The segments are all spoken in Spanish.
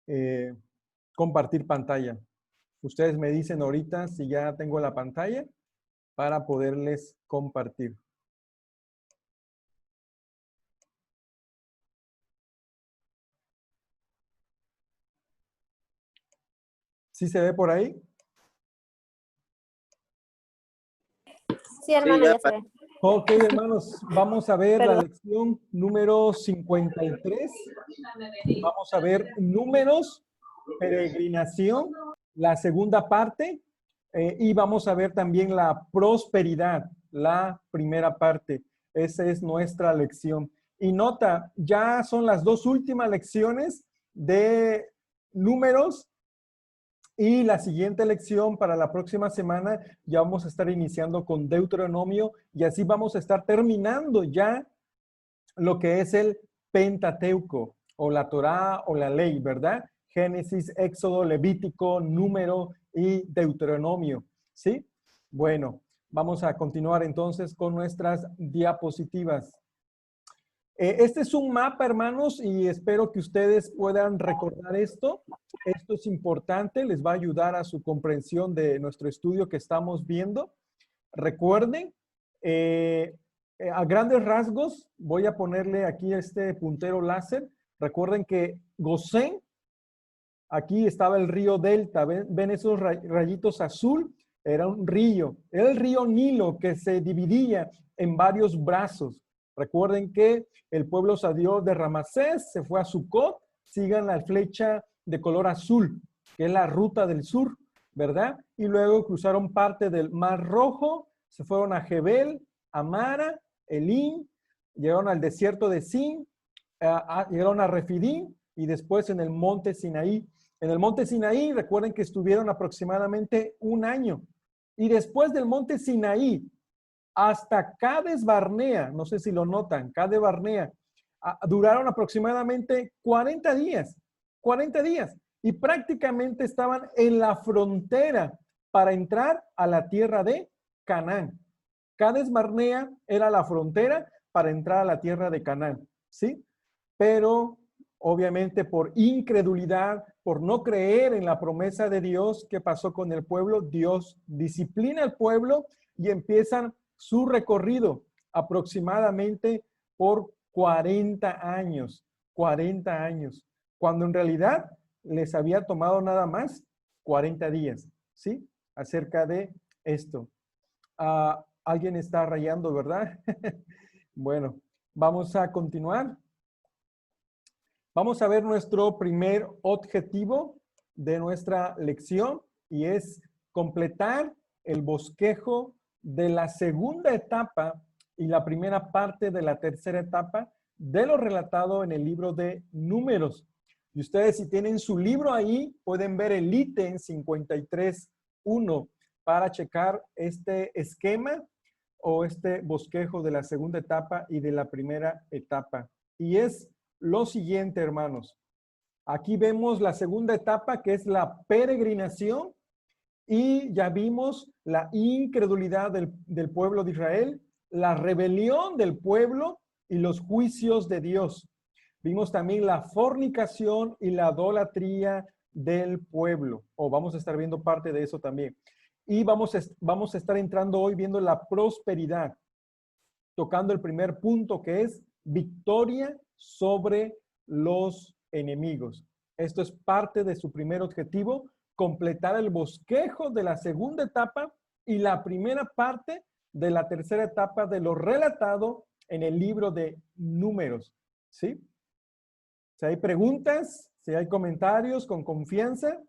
eh, compartir pantalla. Ustedes me dicen ahorita si ya tengo la pantalla para poderles compartir. ¿Sí se ve por ahí? Sí, hermano, Sí, ya se ve. Ok, hermanos, vamos a ver la Perdón. lección número 53. Vamos a ver números, peregrinación, la segunda parte, y vamos a ver también la prosperidad, la primera parte. Esa es nuestra lección. Y nota, ya son las dos últimas lecciones de números. Y la siguiente lección para la próxima semana ya vamos a estar iniciando con Deuteronomio y así vamos a estar terminando ya lo que es el Pentateuco o la Torá o la ley, ¿verdad? Génesis, Éxodo, Levítico, Número y Deuteronomio, ¿sí? Bueno, vamos a continuar entonces con nuestras diapositivas. Este es un mapa, hermanos, y espero que ustedes puedan recordar esto. Esto es importante, les va a ayudar a su comprensión de nuestro estudio que estamos viendo. Recuerden, a grandes rasgos, voy a ponerle aquí este puntero láser. Recuerden que Gosén, aquí estaba el río Delta. ¿Ven esos rayitos azul? Era un río. Era el río Nilo que se dividía en varios brazos. Recuerden que el pueblo salió de Ramasés, se fue a Sucot, sigan la flecha de color azul, que es la ruta del sur, ¿verdad? Y luego cruzaron parte del Mar Rojo, se fueron a Jebel, a Mara, Elim, llegaron al desierto de Sin, llegaron a Refidim y después en el monte Sinaí. En el monte Sinaí, recuerden que estuvieron aproximadamente un año. Y después del monte Sinaí, hasta Cades Barnea, no sé si lo notan, Cades Barnea, duraron aproximadamente 40 días, 40 días, y prácticamente estaban en la frontera para entrar a la tierra de Canaán. Cades Barnea era la frontera para entrar a la tierra de Canaán, ¿sí? Pero obviamente por incredulidad, por no creer en la promesa de Dios, ¿qué pasó con el pueblo? Dios disciplina al pueblo y empiezan su recorrido aproximadamente por 40 años, 40 años, cuando en realidad les había tomado nada más 40 días, ¿sí? Acerca de esto. Alguien está rayando, ¿verdad? Bueno, vamos a continuar. Vamos a ver nuestro primer objetivo de nuestra lección y es completar el bosquejo de la segunda etapa y la primera parte de la tercera etapa de lo relatado en el libro de Números. Y ustedes, si tienen su libro ahí, pueden ver el ítem 53.1 para checar este esquema o este bosquejo de la segunda etapa y de la primera etapa. Y es lo siguiente, hermanos. Aquí vemos la segunda etapa, que es la peregrinación, y ya vimos la incredulidad del pueblo de Israel, la rebelión del pueblo y los juicios de Dios. Vimos también la fornicación y la idolatría del pueblo. Vamos a estar viendo parte de eso también. Y vamos a estar entrando hoy viendo la prosperidad, tocando el primer punto, que es victoria sobre los enemigos. Esto es parte de su primer objetivo, completar el bosquejo de la segunda etapa y la primera parte de la tercera etapa de lo relatado en el libro de Números. ¿Sí? Si hay preguntas, si hay comentarios, con confianza.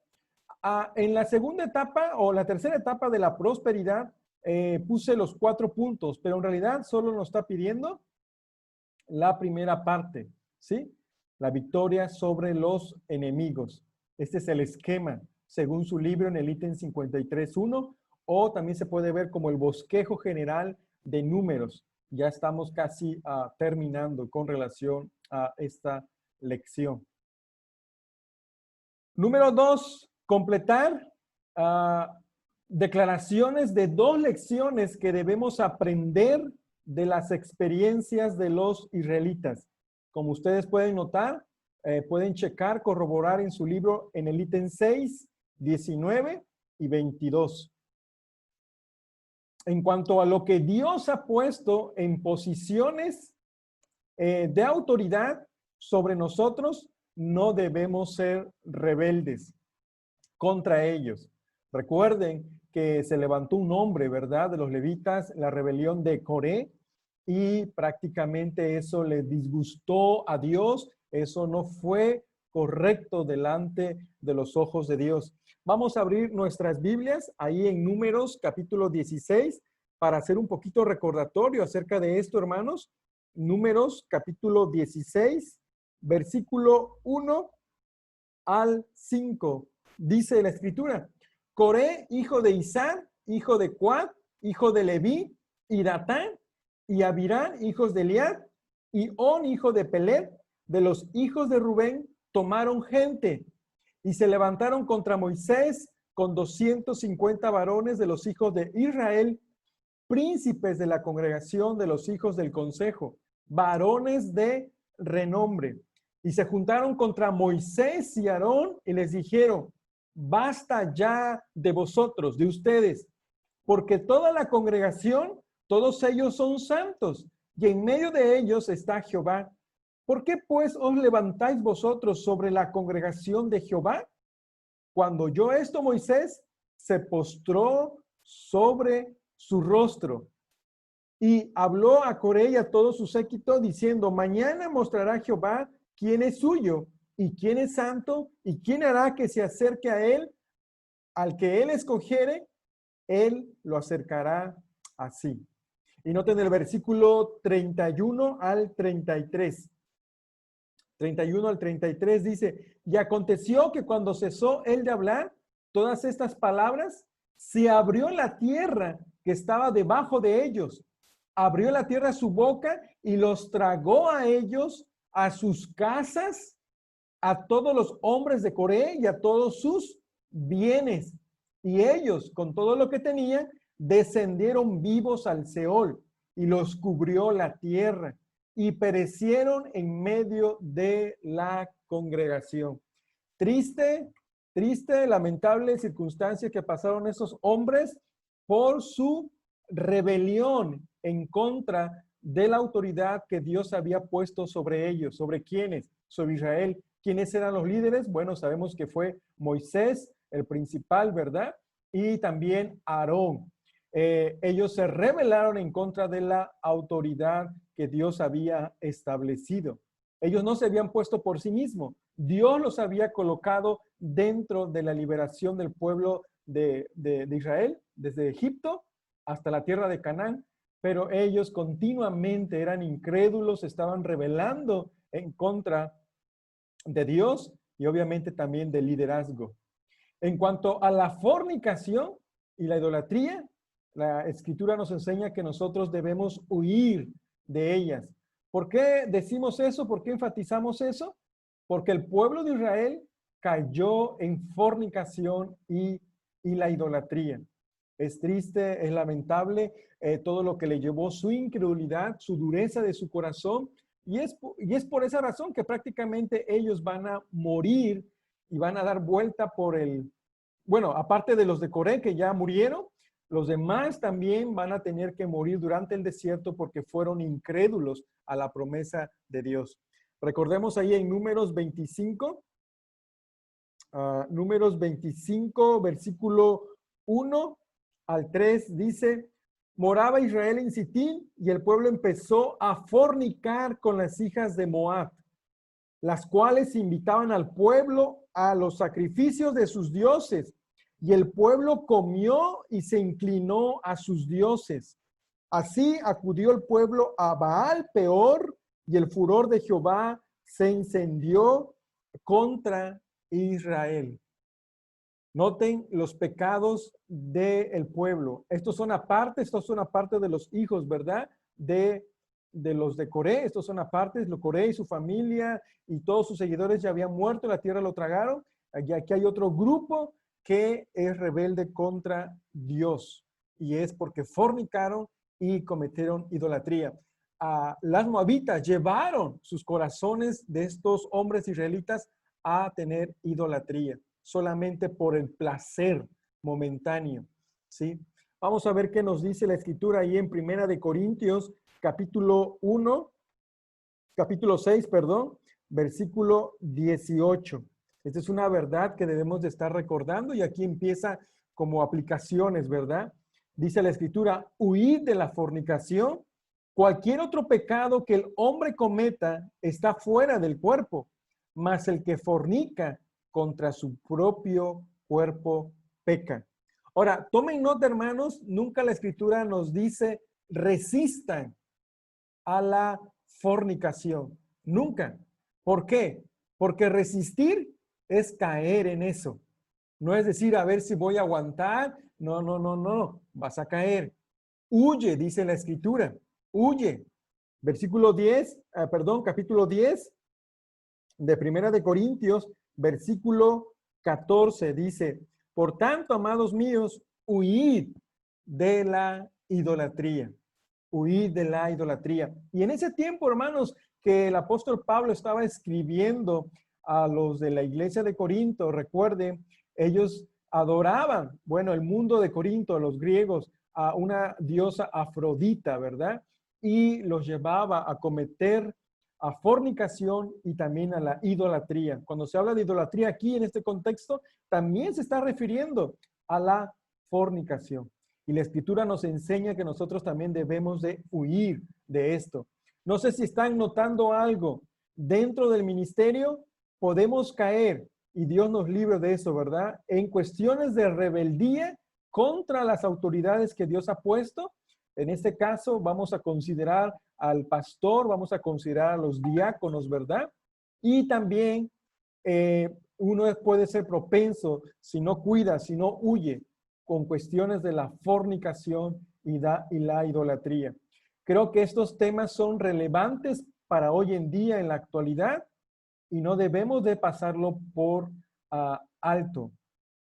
En la segunda etapa o la tercera etapa de la prosperidad, puse los 4 puntos, pero en realidad solo nos está pidiendo la primera parte, ¿sí? La victoria sobre los enemigos. Este es el esquema, según su libro en el ítem 53.1, o también se puede ver como el bosquejo general de Números. Ya estamos casi terminando con relación a esta lección. Número 2, completar declaraciones de 2 lecciones que debemos aprender de las experiencias de los israelitas. Como ustedes pueden notar, Pueden checar, corroborar en su libro en el ítem 6, 19 y 22. En cuanto a lo que Dios ha puesto en posiciones de autoridad sobre nosotros, no debemos ser rebeldes contra ellos. Recuerden que se levantó un hombre, ¿verdad?, de los levitas, la rebelión de Coré, y prácticamente eso le disgustó a Dios. Eso no fue correcto delante de los ojos de Dios. Vamos a abrir nuestras Biblias ahí en Números capítulo 16 para hacer un poquito recordatorio acerca de esto, hermanos. Números capítulo 16, versículo 1 al 5. Dice la escritura: Coré, hijo de Izar, hijo de Coat, hijo de Leví, y Datán, y Abirán, hijos de Eliad, y On, hijo de Pelet, de los hijos de Rubén, tomaron gente y se levantaron contra Moisés con 250 varones de los hijos de Israel, príncipes de la congregación de los hijos del consejo, varones de renombre. Y se juntaron contra Moisés y Aarón y les dijeron: basta ya de vosotros, de ustedes, porque toda la congregación, todos ellos son santos, y en medio de ellos está Jehová. ¿Por qué pues os levantáis vosotros sobre la congregación de Jehová? Cuando oyó esto, Moisés se postró sobre su rostro y habló a Coré y a todo su séquito diciendo: mañana mostrará Jehová quién es suyo y quién es santo, y quién hará que se acerque a él. Al que él escogiere, él lo acercará así. Y noten el versículo 31 al 33. 31 al 33 dice: y aconteció que cuando cesó él de hablar todas estas palabras, se abrió la tierra que estaba debajo de ellos. Abrió la tierra su boca y los tragó a ellos, a sus casas, a todos los hombres de Coré y a todos sus bienes. Y ellos, con todo lo que tenían, descendieron vivos al Seol, y los cubrió la tierra, y perecieron en medio de la congregación. Triste, lamentable circunstancia que pasaron esos hombres por su rebelión en contra de la autoridad que Dios había puesto sobre ellos. ¿Sobre quiénes? Sobre Israel. ¿Quiénes eran los líderes? Bueno, sabemos que fue Moisés, el principal, ¿verdad? Y también Aarón. Ellos se rebelaron en contra de la autoridad que Dios había establecido. Ellos no se habían puesto por sí mismos. Dios los había colocado dentro de la liberación del pueblo de Israel, desde Egipto hasta la tierra de Canaán, pero ellos continuamente eran incrédulos, estaban rebelando en contra de Dios y obviamente también del liderazgo. En cuanto a la fornicación y la idolatría, la escritura nos enseña que nosotros debemos huir de ellas. ¿Por qué decimos eso? ¿Por qué enfatizamos eso? Porque el pueblo de Israel cayó en fornicación y la idolatría. Es triste, es lamentable todo lo que le llevó su incredulidad, su dureza de su corazón, y es por esa razón que prácticamente ellos van a morir y van a dar vuelta por bueno, aparte de los de Coré que ya murieron, los demás también van a tener que morir durante el desierto porque fueron incrédulos a la promesa de Dios. Recordemos ahí en Números 25, Números 25, versículo 1 al 3, dice: moraba Israel en Sitín y el pueblo empezó a fornicar con las hijas de Moab, las cuales invitaban al pueblo a los sacrificios de sus dioses. Y el pueblo comió y se inclinó a sus dioses. Así acudió el pueblo a Baal Peor, y el furor de Jehová se encendió contra Israel. Noten los pecados del pueblo. Estos son aparte de los hijos, ¿verdad? De los de Coré. Estos son aparte, Coré y su familia y todos sus seguidores ya habían muerto, la tierra lo tragaron. Aquí hay otro grupo que es rebelde contra Dios, y es porque fornicaron y cometieron idolatría. las moabitas llevaron sus corazones de estos hombres israelitas a tener idolatría, solamente por el placer momentáneo, ¿sí? Vamos a ver qué nos dice la escritura ahí en Primera de Corintios, capítulo 6, perdón, versículo 18. Esta es una verdad que debemos de estar recordando y aquí empieza como aplicaciones, ¿verdad? Dice la escritura, huid de la fornicación. Cualquier otro pecado que el hombre cometa está fuera del cuerpo, mas el que fornica contra su propio cuerpo peca. Ahora, tomen nota, hermanos, nunca la escritura nos dice resistan a la fornicación. Nunca. ¿Por qué? Porque resistir es caer en eso. No es decir, a ver si voy a aguantar. No, no, no, no. Vas a caer. Huye, dice la escritura. Huye. Versículo 10, capítulo 10 de Primera de Corintios, versículo 14 dice, por tanto, amados míos, huid de la idolatría. Huid de la idolatría. Y en ese tiempo, hermanos, que el apóstol Pablo estaba escribiendo a los de la iglesia de Corinto, recuerden, ellos adoraban, bueno, el mundo de Corinto, los griegos, a una diosa Afrodita, ¿verdad? Y los llevaba a cometer a fornicación y también a la idolatría. Cuando se habla de idolatría aquí en este contexto, también se está refiriendo a la fornicación. Y la escritura nos enseña que nosotros también debemos de huir de esto. No sé si están notando algo. Dentro del ministerio podemos caer, y Dios nos libre de eso, ¿verdad? En cuestiones de rebeldía contra las autoridades que Dios ha puesto. En este caso vamos a considerar al pastor, vamos a considerar a los diáconos, ¿verdad? Y también uno puede ser propenso, si no cuida, si no huye, con cuestiones de la fornicación y la idolatría. Creo que estos temas son relevantes para hoy en día, en la actualidad, y no debemos de pasarlo por alto,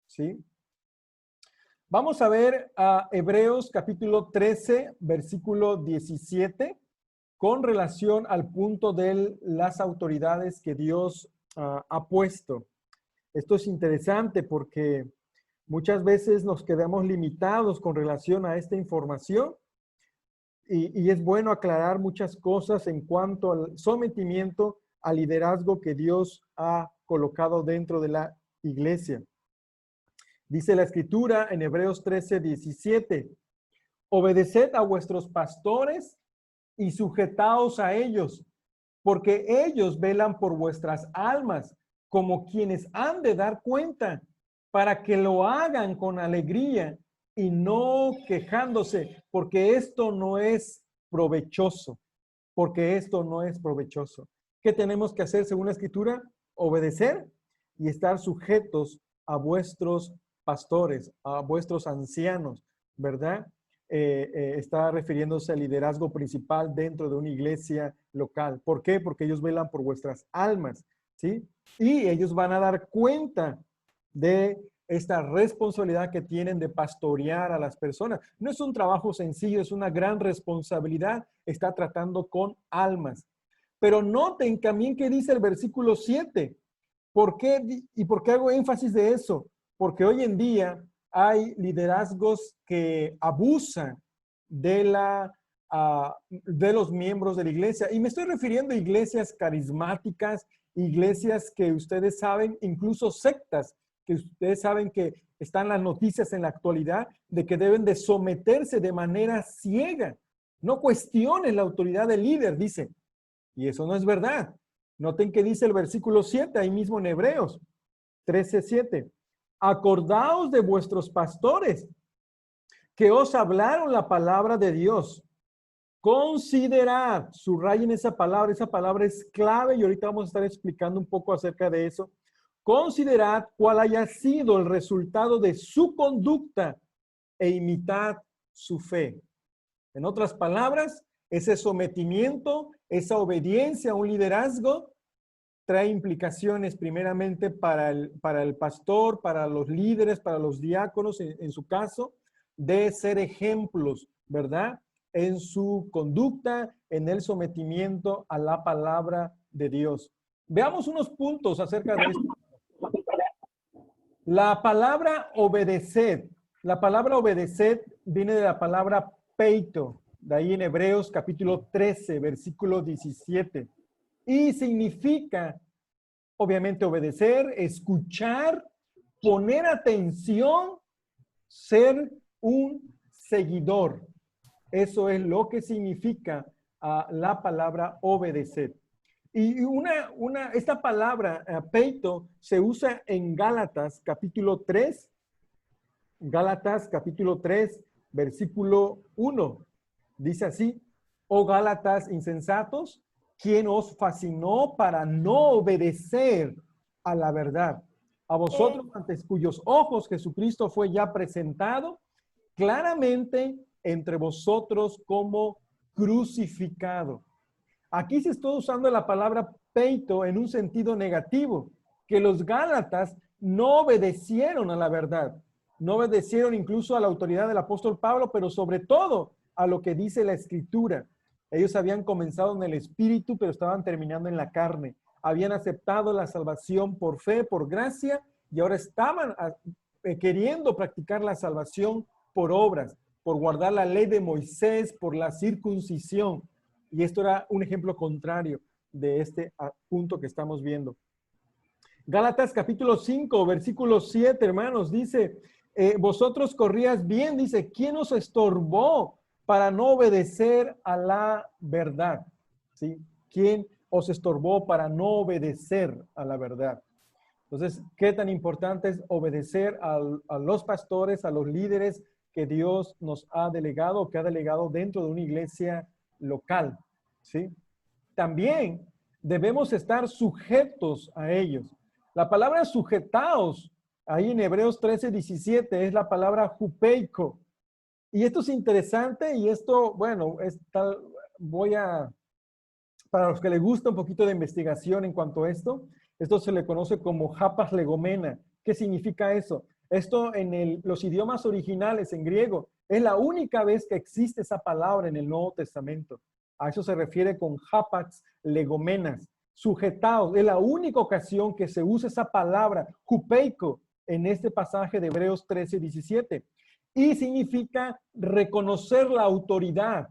¿sí? Vamos a ver a Hebreos capítulo 13, versículo 17, con relación al punto de las autoridades que Dios ha puesto. Esto es interesante porque muchas veces nos quedamos limitados con relación a esta información y es bueno aclarar muchas cosas en cuanto al sometimiento al liderazgo que Dios ha colocado dentro de la iglesia. Dice la escritura en Hebreos 13, 17, obedeced a vuestros pastores y sujetaos a ellos, porque ellos velan por vuestras almas como quienes han de dar cuenta, para que lo hagan con alegría y no quejándose, porque esto no es provechoso, porque esto no es provechoso. ¿Qué tenemos que hacer según la escritura? Obedecer y estar sujetos a vuestros pastores, a vuestros ancianos, ¿verdad? Está refiriéndose al liderazgo principal dentro de una iglesia local. ¿Por qué? Porque ellos velan por vuestras almas, ¿sí? Y ellos van a dar cuenta de esta responsabilidad que tienen de pastorear a las personas. No es un trabajo sencillo, es una gran responsabilidad. Está tratando con almas. Pero noten también que dice el versículo 7. ¿Por qué? ¿Y por qué hago énfasis de eso? Porque hoy en día hay liderazgos que abusan de de los miembros de la iglesia. Y me estoy refiriendo a iglesias carismáticas, iglesias que ustedes saben, incluso sectas, que ustedes saben que están las noticias en la actualidad de que deben de someterse de manera ciega. No cuestionen la autoridad del líder, dice. Y eso no es verdad. Noten que dice el versículo 7, ahí mismo en Hebreos 13:7. Acordaos de vuestros pastores que os hablaron la palabra de Dios. Considerad, subrayen esa palabra es clave y ahorita vamos a estar explicando un poco acerca de eso. Considerad cuál haya sido el resultado de su conducta e imitad su fe. En otras palabras, ese sometimiento, esa obediencia a un liderazgo trae implicaciones primeramente para el pastor, para los líderes, para los diáconos, en su caso, de ser ejemplos, ¿verdad? en su conducta, en el sometimiento a la palabra de Dios. Veamos unos puntos acerca de esto. La palabra obedecer. La palabra obedecer viene de la palabra peito, de ahí en Hebreos capítulo 13, versículo 17. Y significa, obviamente, obedecer, escuchar, poner atención, ser un seguidor. Eso es lo que significa la palabra obedecer. Y esta palabra, peito, se usa en Gálatas capítulo 3, versículo 1. Dice así: oh Gálatas insensatos, ¿quién os fascinó para no obedecer a la verdad? A vosotros, ante cuyos ojos Jesucristo fue ya presentado claramente entre vosotros como crucificado. Aquí se está usando la palabra peito en un sentido negativo, que los Gálatas no obedecieron a la verdad, no obedecieron incluso a la autoridad del apóstol Pablo, pero sobre todo a lo que dice la Escritura. Ellos habían comenzado en el Espíritu, pero estaban terminando en la carne. Habían aceptado la salvación por fe, por gracia, y ahora estaban queriendo practicar la salvación por obras, por guardar la ley de Moisés, por la circuncisión. Y esto era un ejemplo contrario de este punto que estamos viendo. Gálatas capítulo 5, versículo 7, hermanos, dice, vosotros corrías bien, dice, ¿quién os estorbó para no obedecer a la verdad? ¿Sí? ¿Quién os estorbó para no obedecer a la verdad? Entonces, ¿qué tan importante es obedecer a los pastores, a los líderes que Dios nos ha delegado, que ha delegado dentro de una iglesia local? ¿Sí? También debemos estar sujetos a ellos. La palabra sujetaos, ahí en Hebreos 13, 17, es la palabra jupeiko. Y esto es interesante y esto, bueno, para los que les gusta un poquito de investigación en cuanto a esto se le conoce como hapas legomena. ¿Qué significa eso? Esto en los idiomas originales, en griego, es la única vez que existe esa palabra en el Nuevo Testamento. A eso se refiere con hapax legomenas, sujetados. Es la única ocasión que se usa esa palabra, jupeiko, en este pasaje de Hebreos 13, 17. Y significa reconocer la autoridad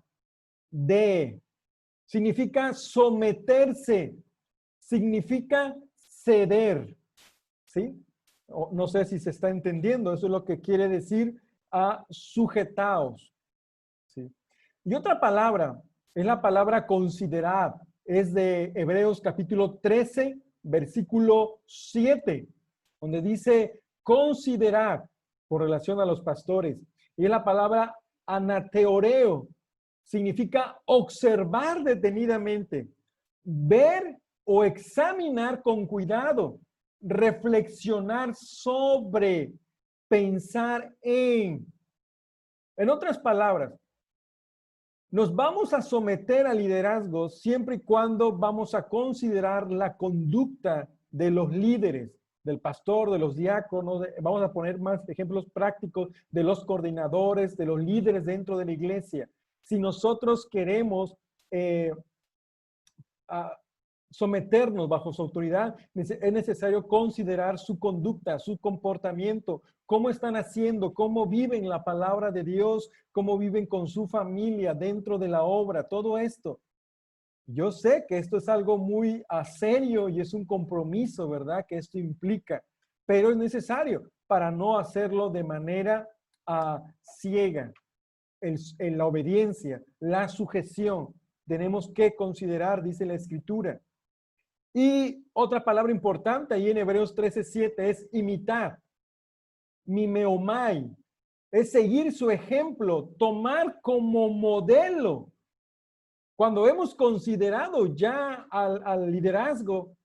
significa someterse, significa ceder, ¿sí? No sé si se está entendiendo, eso es lo que quiere decir a sujetaos, ¿sí? Y otra palabra es la palabra considerar, es de Hebreos capítulo 13, versículo 7, donde dice considerar por relación a los pastores. Y es la palabra anateoreo, significa observar detenidamente, ver o examinar con cuidado, reflexionar sobre, pensar en. En otras palabras, nos vamos a someter a liderazgo siempre y cuando vamos a considerar la conducta de los líderes, del pastor, de los diáconos, vamos a poner más ejemplos prácticos de los coordinadores, de los líderes dentro de la iglesia. Si nosotros queremos someternos bajo su autoridad, es necesario considerar su conducta, su comportamiento, cómo están haciendo, cómo viven la palabra de Dios, cómo viven con su familia dentro de la obra, todo esto. Yo sé que esto es algo muy serio y es un compromiso, ¿verdad? Que esto implica, pero es necesario para no hacerlo de manera ciega. En la obediencia, la sujeción, tenemos que considerar, dice la Escritura. Y otra palabra importante ahí en Hebreos 13:7 es imitar. Mimeomai, es seguir su ejemplo, tomar como modelo. Cuando hemos considerado ya al liderazgo,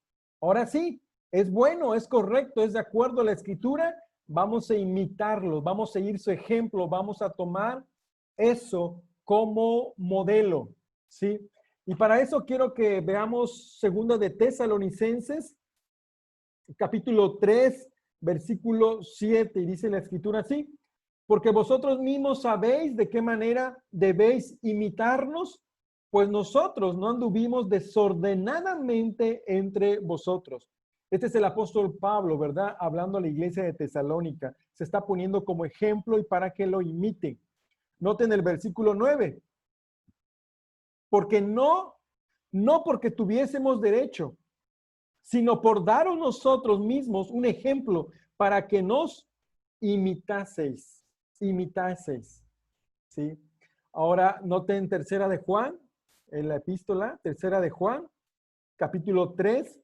ahora sí, es bueno, es correcto, es de acuerdo a la Escritura, vamos a imitarlo, vamos a seguir su ejemplo, vamos a tomar eso como modelo, ¿sí? Y para eso quiero que veamos 2 de Tesalonicenses, capítulo 3, versículo 7, y dice la Escritura así: porque vosotros mismos sabéis de qué manera debéis imitarnos, pues nosotros no anduvimos desordenadamente entre vosotros. Este es el apóstol Pablo, ¿verdad? Hablando a la iglesia de Tesalónica. Se está poniendo como ejemplo y para que lo imiten. Noten el versículo 9. Porque no porque tuviésemos derecho, sino por daros nosotros mismos un ejemplo para que nos imitaseis, ¿sí? Ahora noten tercera de Juan, en la epístola, tercera de Juan, capítulo 3,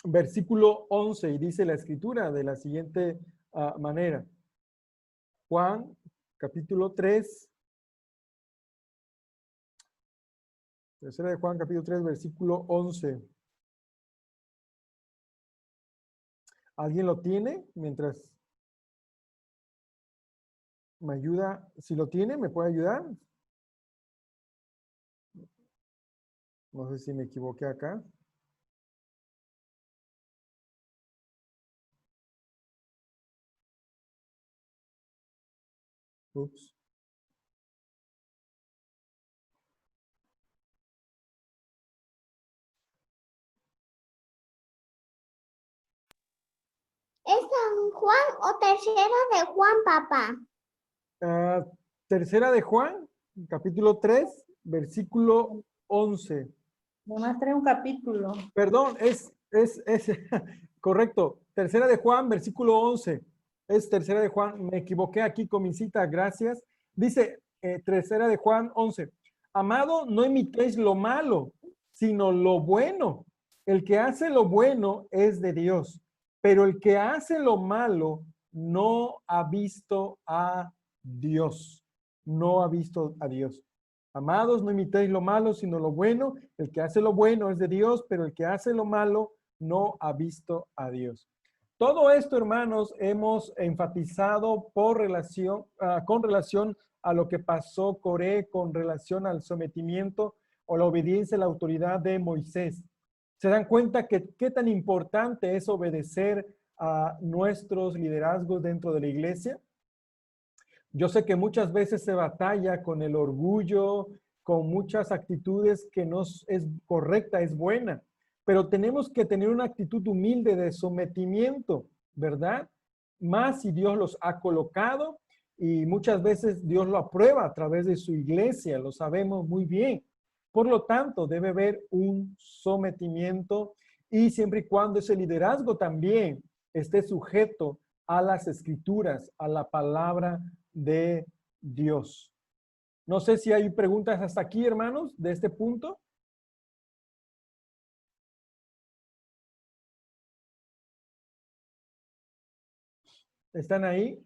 versículo 11, y dice la escritura de la siguiente manera. Juan, capítulo 3, tercera de Juan, capítulo 3, versículo 11. ¿Alguien lo tiene? Mientras me ayuda, si lo tiene, ¿me puede ayudar? No sé si me equivoqué acá. Ups. ¿Es San Juan o tercera de Juan, papá? Tercera de Juan, capítulo 3, versículo 11. Nomás trae un capítulo. Perdón, es correcto. Tercera de Juan, versículo 11. Es tercera de Juan. Me equivoqué aquí con mi cita, gracias. Dice, tercera de Juan 11. Amado, no imitéis lo malo, sino lo bueno. El que hace lo bueno es de Dios, pero el que hace lo malo no ha visto a Dios. No ha visto a Dios. Amados, no imitéis lo malo, sino lo bueno. El que hace lo bueno es de Dios, pero el que hace lo malo no ha visto a Dios. Todo esto, hermanos, hemos enfatizado con relación a lo que pasó Coré, con relación al sometimiento o la obediencia a la autoridad de Moisés. ¿Se dan cuenta que qué tan importante es obedecer a nuestros liderazgos dentro de la iglesia? Yo sé que muchas veces se batalla con el orgullo, con muchas actitudes que no es correcta, es buena, pero tenemos que tener una actitud humilde de sometimiento, ¿verdad? Más si Dios los ha colocado y muchas veces Dios lo aprueba a través de su iglesia, lo sabemos muy bien. Por lo tanto, debe haber un sometimiento y siempre y cuando ese liderazgo también esté sujeto a las escrituras, a la palabra de Dios. No sé si hay preguntas hasta aquí, hermanos, de este punto. ¿Están ahí?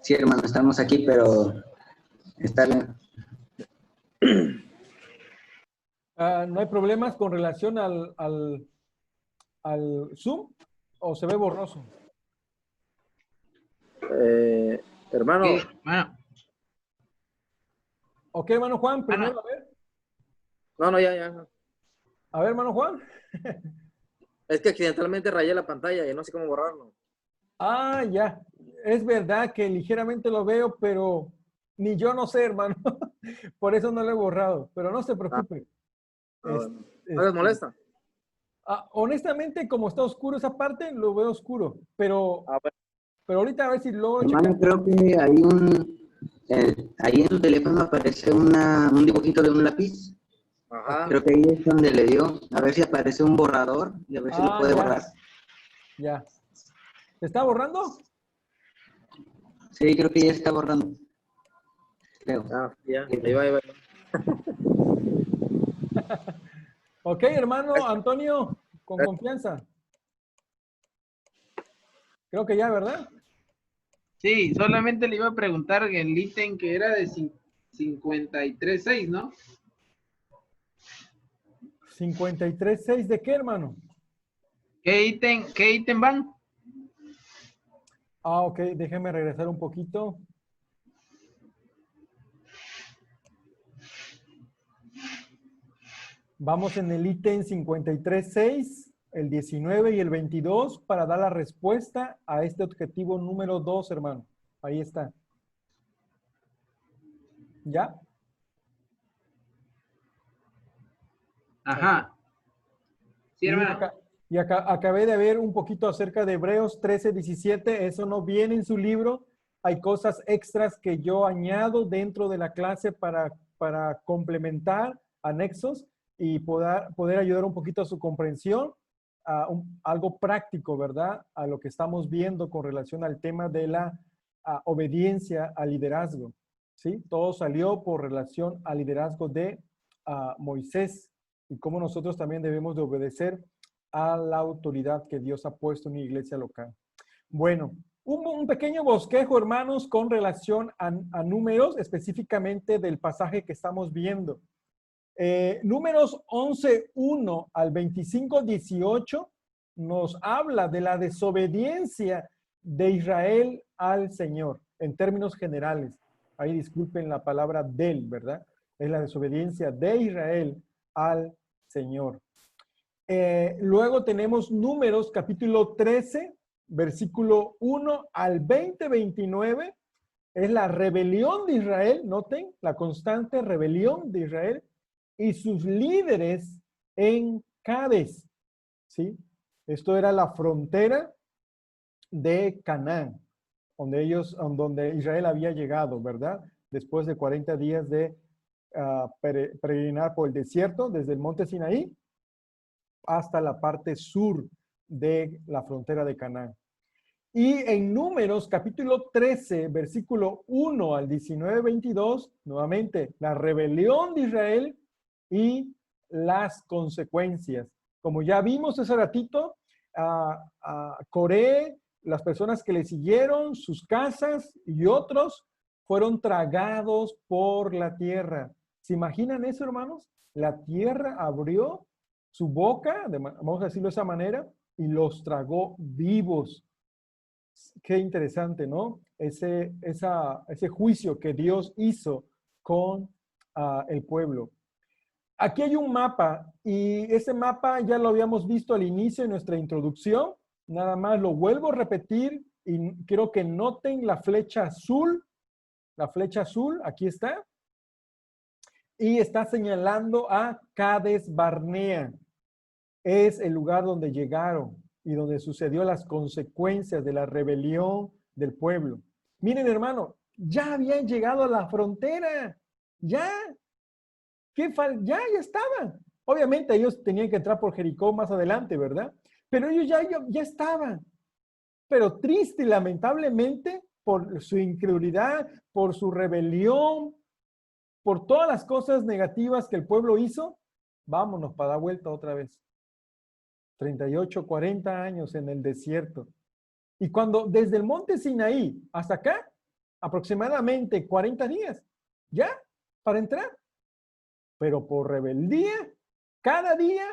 Sí, hermano, estamos aquí, pero está bien. ¿No hay problemas con relación al Zoom o se ve borroso? Hermano. Sí, bueno, Ok, hermano Juan, primero a ver. No, ya. A ver, hermano Juan. Es que accidentalmente rayé la pantalla y no sé cómo borrarlo. Ah, ya. Es verdad que ligeramente lo veo, pero ni yo no sé, hermano. Por eso no lo he borrado. Pero no se preocupe. Bueno. ¿No les molesta? Honestamente, como está oscuro esa parte, lo veo oscuro. Pero, Bueno. pero ahorita a ver si luego Hermano, creo que ahí en tu teléfono aparece un dibujito de un lápiz. Ajá. Creo que ahí es donde le dio. A ver si aparece un borrador y a ver si lo puede borrar. Ya. ¿Se está borrando? Sí, creo que ya está borrando. Creo. Ya. Ahí va. Ok, hermano Antonio, con confianza. Creo que ya, ¿verdad? sí, solamente le iba a preguntar el ítem que era de 53.6, ¿no? 53.6, ¿de qué, hermano? ¿Qué ítem van? Ok, déjeme regresar un poquito. Vamos en el ítem 53.6. el 19 y el 22 para dar la respuesta a este objetivo número 2, hermano. Ahí está. ¿Ya? Ajá. Sí, Y hermano. acabé de ver un poquito acerca de Hebreos 13, 17. Eso no viene en su libro. Hay cosas extras que yo añado dentro de la clase para complementar anexos y poder ayudar un poquito a su comprensión, a algo práctico, ¿verdad? A lo que estamos viendo con relación al tema de la obediencia al liderazgo, ¿sí? Todo salió por relación al liderazgo de Moisés y cómo nosotros también debemos de obedecer a la autoridad que Dios ha puesto en la iglesia local. Bueno, un pequeño bosquejo, hermanos, con relación a números, específicamente del pasaje que estamos viendo. Números 11:1 al 25:18 nos habla de la desobediencia de Israel al Señor, en términos generales. Ahí disculpen la palabra del, ¿verdad? Es la desobediencia de Israel al Señor. Luego tenemos Números capítulo 13, versículo 1 al 29. Es la rebelión de Israel, noten, la constante rebelión de Israel y sus líderes en Cades, ¿sí? Esto era la frontera de Canaán, donde Israel había llegado, ¿verdad? Después de 40 días de peregrinar por el desierto, desde el monte Sinaí hasta la parte sur de la frontera de Canaán. Y en Números capítulo 13, versículo 1 al 19-22, nuevamente, la rebelión de Israel y las consecuencias. Como ya vimos hace ratito, Coré, las personas que le siguieron, sus casas y otros fueron tragados por la tierra. ¿Se imaginan eso, hermanos? La tierra abrió su boca, vamos a decirlo de esa manera, y los tragó vivos. Qué interesante, ¿no? Ese juicio que Dios hizo con el pueblo. Aquí hay un mapa y ese mapa ya lo habíamos visto al inicio de nuestra introducción. Nada más lo vuelvo a repetir y quiero que noten la flecha azul. La flecha azul, aquí está. Y está señalando a Cades Barnea. Es el lugar donde llegaron y donde sucedió las consecuencias de la rebelión del pueblo. Miren, hermano, ya habían llegado a la frontera. Ya estaban. Obviamente ellos tenían que entrar por Jericó más adelante, ¿verdad? Pero ellos ya estaban. Pero triste y lamentablemente, por su incredulidad, por su rebelión, por todas las cosas negativas que el pueblo hizo, vámonos para dar vuelta otra vez. 38, 40 años en el desierto. Y cuando desde el monte Sinaí hasta acá, aproximadamente 40 días, ya, para entrar. Pero por rebeldía, cada día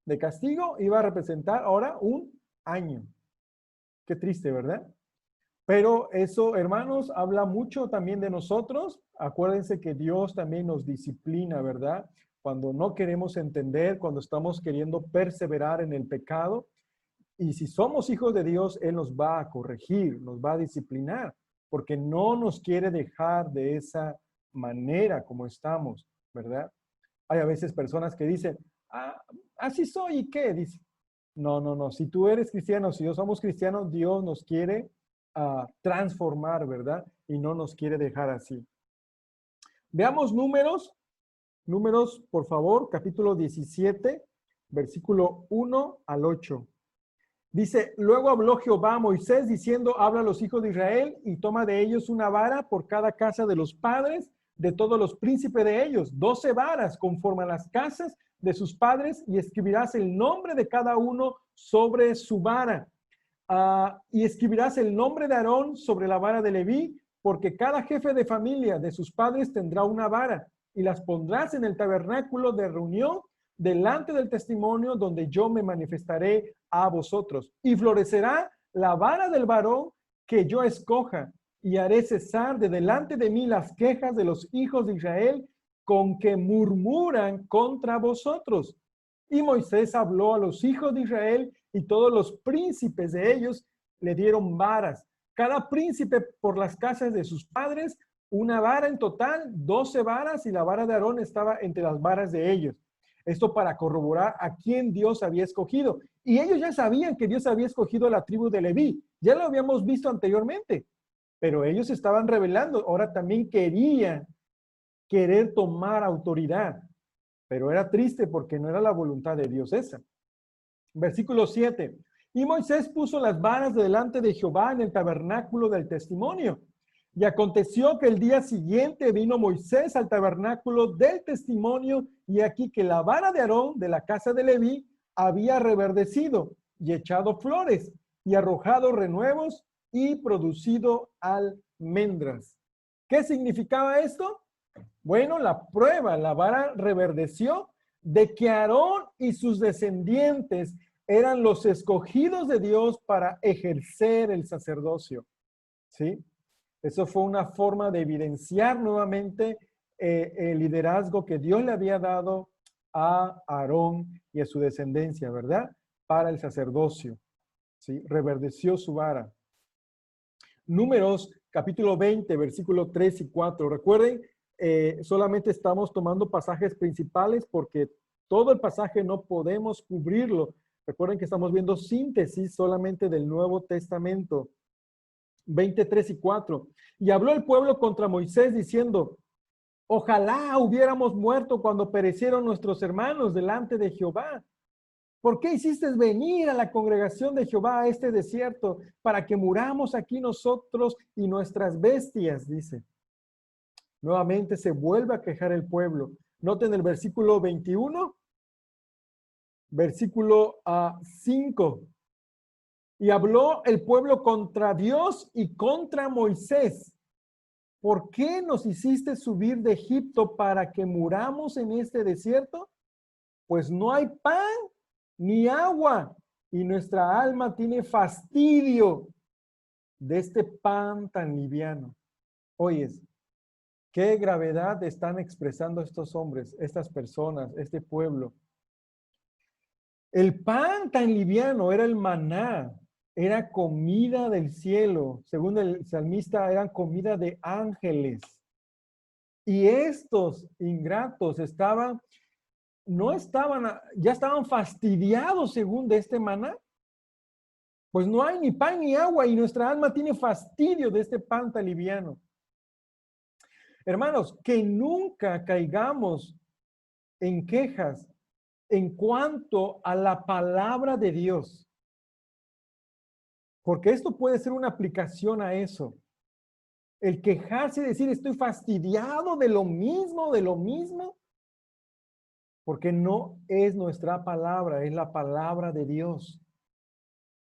de castigo iba a representar ahora un año. Qué triste, ¿verdad? Pero eso, hermanos, habla mucho también de nosotros. Acuérdense que Dios también nos disciplina, ¿verdad? Cuando no queremos entender, cuando estamos queriendo perseverar en el pecado. Y si somos hijos de Dios, Él nos va a corregir, nos va a disciplinar, porque no nos quiere dejar de esa manera como estamos, ¿verdad? Hay a veces personas que dicen, así soy, ¿y qué? Dice, no. Si tú eres cristiano, si yo somos cristianos, Dios nos quiere transformar, ¿verdad? Y no nos quiere dejar así. Veamos Números, por favor, capítulo 17, versículo 1 al 8. Dice, luego habló Jehová a Moisés diciendo, habla a los hijos de Israel y toma de ellos una vara por cada casa de los padres de todos los príncipes de ellos, 12 varas conforme a las casas de sus padres, y escribirás el nombre de cada uno sobre su vara. Y escribirás el nombre de Aarón sobre la vara de Leví, porque cada jefe de familia de sus padres tendrá una vara, y las pondrás en el tabernáculo de reunión delante del testimonio donde yo me manifestaré a vosotros. Y florecerá la vara del varón que yo escoja, y haré cesar de delante de mí las quejas de los hijos de Israel con que murmuran contra vosotros. Y Moisés habló a los hijos de Israel y todos los príncipes de ellos le dieron varas. Cada príncipe por las casas de sus padres, una vara en total, 12 varas, y la vara de Aarón estaba entre las varas de ellos. Esto para corroborar a quién Dios había escogido. Y ellos ya sabían que Dios había escogido a la tribu de Leví. Ya lo habíamos visto anteriormente. Pero ellos estaban revelando. Ahora también querer tomar autoridad. Pero era triste porque no era la voluntad de Dios esa. Versículo 7. Y Moisés puso las varas delante de Jehová en el tabernáculo del testimonio. Y aconteció que el día siguiente vino Moisés al tabernáculo del testimonio, y aquí que la vara de Aarón de la casa de Leví había reverdecido y echado flores y arrojado renuevos y producido almendras. ¿Qué significaba esto? Bueno, la prueba, la vara reverdeció de que Aarón y sus descendientes eran los escogidos de Dios para ejercer el sacerdocio. ¿Sí? Eso fue una forma de evidenciar nuevamente el liderazgo que Dios le había dado a Aarón y a su descendencia, ¿verdad? Para el sacerdocio. ¿Sí? Reverdeció su vara. Números, capítulo 20, versículo 3 y 4. Recuerden, solamente estamos tomando pasajes principales porque todo el pasaje no podemos cubrirlo. Recuerden que estamos viendo síntesis solamente del Nuevo Testamento. 23 y 4. Y habló el pueblo contra Moisés diciendo: ojalá hubiéramos muerto cuando perecieron nuestros hermanos delante de Jehová. ¿Por qué hiciste venir a la congregación de Jehová a este desierto para que muramos aquí nosotros y nuestras bestias? Dice. Nuevamente se vuelve a quejar el pueblo. Noten el versículo 21, versículo 5. Y habló el pueblo contra Dios y contra Moisés. ¿Por qué nos hiciste subir de Egipto para que muramos en este desierto? Pues no hay pan ni agua, y nuestra alma tiene fastidio de este pan tan liviano. Oyes, qué gravedad están expresando estos hombres, estas personas, este pueblo. El pan tan liviano era el maná. Era comida del cielo. Según el salmista, eran comida de ángeles. Y estos ingratos ya estaban fastidiados según de este maná. Pues no hay ni pan ni agua y nuestra alma tiene fastidio de este pan tan liviano. Hermanos, que nunca caigamos en quejas en cuanto a la palabra de Dios. Porque esto puede ser una aplicación a eso. El quejarse y decir, estoy fastidiado de lo mismo, porque no es nuestra palabra, es la palabra de Dios.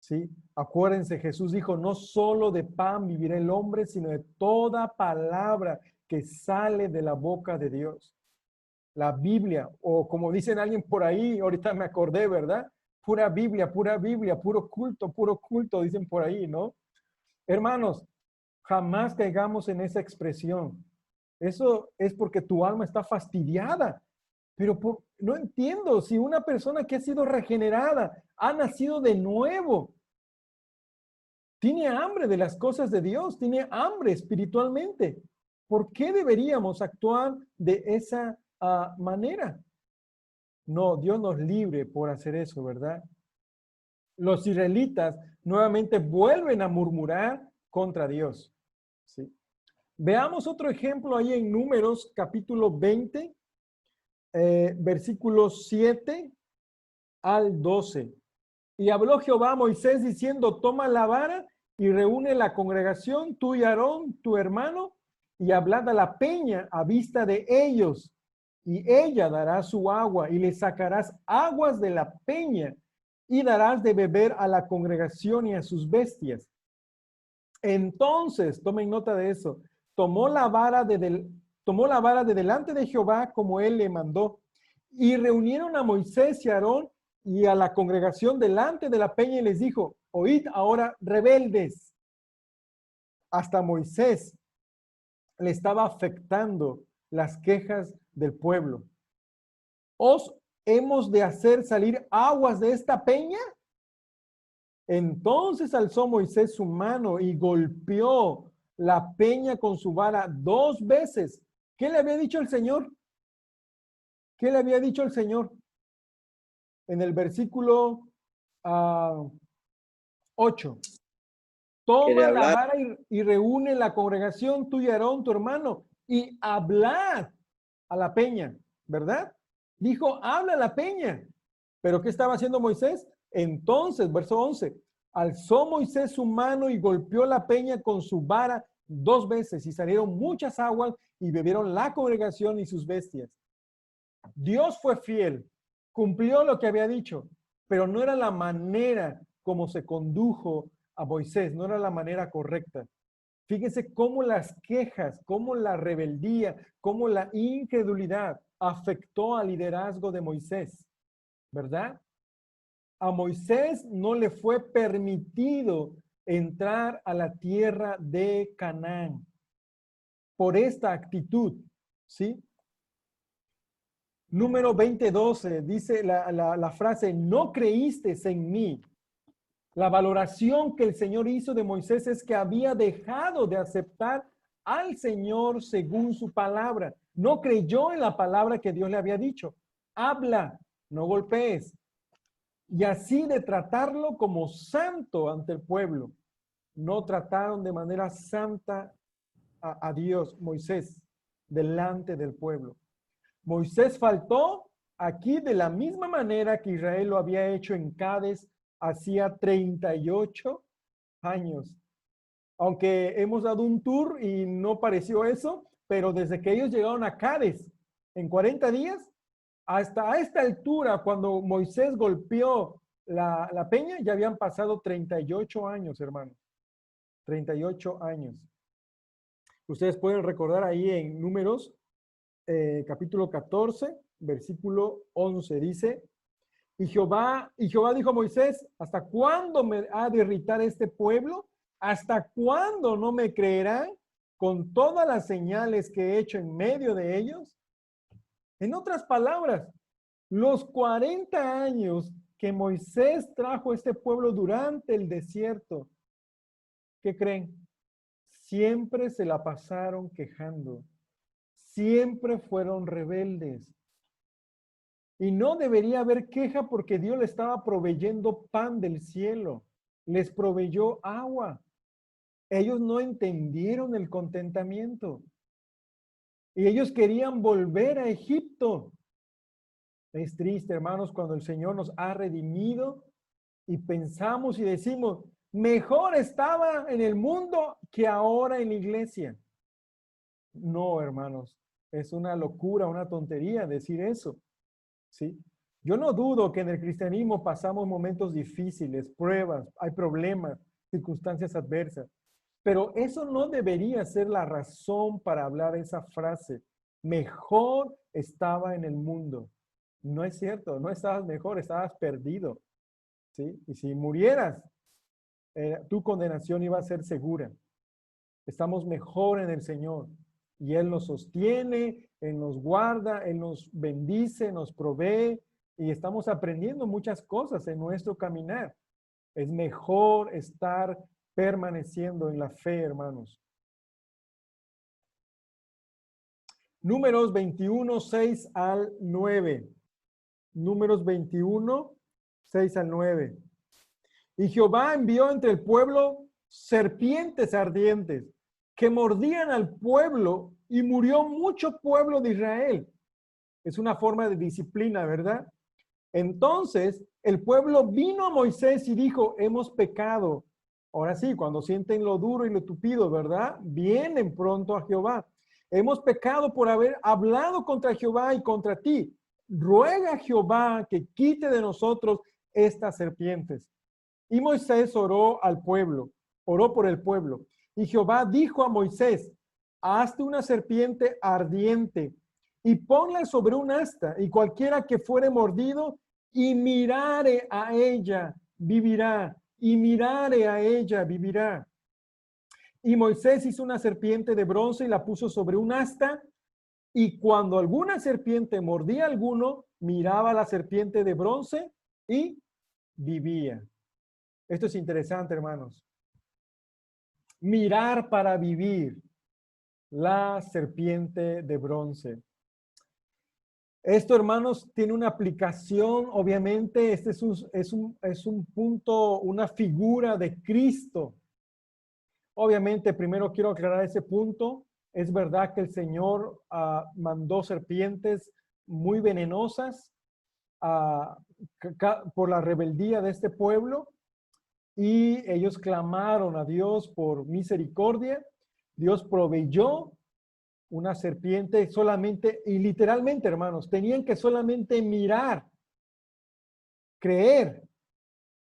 ¿Sí? Acuérdense, Jesús dijo, no solo de pan vivirá el hombre, sino de toda palabra que sale de la boca de Dios. La Biblia, o como dicen alguien por ahí, ahorita me acordé, ¿verdad? Pura Biblia, puro culto, dicen por ahí, ¿no? Hermanos, jamás caigamos en esa expresión. Eso es porque tu alma está fastidiada. Pero no entiendo, si una persona que ha sido regenerada, ha nacido de nuevo, tiene hambre de las cosas de Dios, tiene hambre espiritualmente, ¿por qué deberíamos actuar de esa manera? No, Dios nos libre por hacer eso, ¿verdad? Los israelitas nuevamente vuelven a murmurar contra Dios. ¿Sí? Veamos otro ejemplo ahí en Números capítulo 20, versículos 7 al 12. Y habló Jehová a Moisés diciendo, toma la vara y reúne la congregación, tú y Aarón, tu hermano, y hablad a la peña a vista de ellos. Y ella dará su agua y le sacarás aguas de la peña y darás de beber a la congregación y a sus bestias. Entonces, tomen nota de eso, tomó la vara de delante de Jehová como él le mandó y reunieron a Moisés y a Aarón y a la congregación delante de la peña y les dijo, oíd ahora rebeldes. Hasta Moisés le estaba afectando las quejas del pueblo. ¿Os ¿hemos de hacer salir aguas de esta peña? Entonces alzó Moisés su mano y golpeó la peña con su vara 2 veces. ¿Qué le había dicho el Señor? ¿Qué le había dicho el Señor? En el versículo 8. Toma la vara y reúne la congregación, tú y Aarón, tu hermano, y hablad a la peña, ¿verdad? Dijo, habla a la peña. ¿Pero qué estaba haciendo Moisés? Entonces, verso 11, alzó Moisés su mano y golpeó la peña con su vara 2 veces y salieron muchas aguas y bebieron la congregación y sus bestias. Dios fue fiel, cumplió lo que había dicho, pero no era la manera como se condujo a Moisés, no era la manera correcta. Fíjense cómo las quejas, cómo la rebeldía, cómo la incredulidad afectó al liderazgo de Moisés, ¿verdad? A Moisés no le fue permitido entrar a la tierra de Canaán por esta actitud, ¿sí? Número 20:12 dice la frase, no creíste en mí. La valoración que el Señor hizo de Moisés es que había dejado de aceptar al Señor según su palabra. No creyó en la palabra que Dios le había dicho. Habla, no golpees. Y así de tratarlo como santo ante el pueblo. No trataron de manera santa a Dios, Moisés, delante del pueblo. Moisés faltó aquí de la misma manera que Israel lo había hecho en Cades hacía 38 años. Aunque hemos dado un tour y no pareció eso, pero desde que ellos llegaron a Cades en 40 días, hasta a esta altura, cuando Moisés golpeó la peña, ya habían pasado 38 años, hermanos. 38 años. Ustedes pueden recordar ahí en Números, capítulo 14, versículo 11, dice, y Jehová dijo a Moisés, ¿hasta cuándo me ha de irritar este pueblo? ¿Hasta cuándo no me creerán con todas las señales que he hecho en medio de ellos? En otras palabras, los 40 años que Moisés trajo a este pueblo durante el desierto, ¿qué creen? Siempre se la pasaron quejando. Siempre fueron rebeldes. Y no debería haber queja porque Dios le estaba proveyendo pan del cielo. Les proveyó agua. Ellos no entendieron el contentamiento. Y ellos querían volver a Egipto. Es triste, hermanos, cuando el Señor nos ha redimido y pensamos y decimos, mejor estaba en el mundo que ahora en la iglesia. No, hermanos, es una locura, una tontería decir eso. ¿Sí? Yo no dudo que en el cristianismo pasamos momentos difíciles, pruebas, hay problemas, circunstancias adversas, pero eso no debería ser la razón para hablar esa frase. Mejor estaba en el mundo. No es cierto, no estabas mejor, estabas perdido. ¿Sí? Y si murieras, tu condenación iba a ser segura. Estamos mejor en el Señor. Y Él nos sostiene, Él nos guarda, Él nos bendice, nos provee y estamos aprendiendo muchas cosas en nuestro caminar. Es mejor estar permaneciendo en la fe, hermanos. Números 21, 6 al 9. Números 21, 6 al 9. Y Jehová envió entre el pueblo serpientes ardientes que mordían al pueblo y murió mucho pueblo de Israel. Es una forma de disciplina, ¿verdad? Entonces el pueblo vino a Moisés y dijo, hemos pecado. Ahora sí, cuando sienten lo duro y lo tupido, ¿verdad? Vienen pronto a Jehová. Hemos pecado por haber hablado contra Jehová y contra ti. Ruega a Jehová que quite de nosotros estas serpientes. Y Moisés oró al pueblo, oró por el pueblo. Y Jehová dijo a Moisés, hazte una serpiente ardiente y ponla sobre un asta, y cualquiera que fuere mordido y mirare a ella, vivirá, y mirare a ella, vivirá. Y Moisés hizo una serpiente de bronce y la puso sobre un asta, y cuando alguna serpiente mordía a alguno, miraba a la serpiente de bronce y vivía. Esto es interesante, hermanos. Mirar para vivir. La serpiente de bronce. Esto, hermanos, tiene una aplicación, obviamente, este es un punto, una figura de Cristo. Obviamente, primero quiero aclarar ese punto. Es verdad que el Señor mandó serpientes muy venenosas por la rebeldía de este pueblo, y ellos clamaron a Dios por misericordia. Dios proveyó una serpiente solamente, y literalmente, hermanos, tenían que solamente mirar, creer,